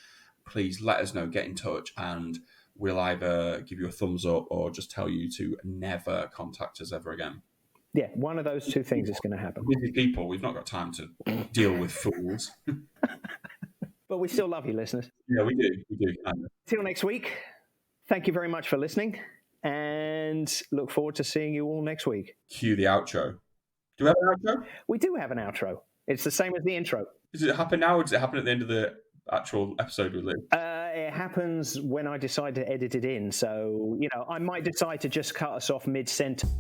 Speaker 2: please let us know. Get in touch, and we'll either give you a thumbs up or just tell you to never contact us ever again.
Speaker 1: Yeah, one of those two things is going to happen.
Speaker 2: Busy people, we've not got time to deal with fools.
Speaker 1: But we still love you, listeners.
Speaker 2: Yeah, we do.
Speaker 1: Till next week, thank you very much for listening, and look forward to seeing you all next week.
Speaker 2: Cue the outro. Do we have an outro?
Speaker 1: We do have an outro. It's the same as the intro.
Speaker 2: Does it happen now, or does it happen at the end of the actual episode we live?
Speaker 1: It happens when I decide to edit it in. So, I might decide to just cut us off mid-sentence.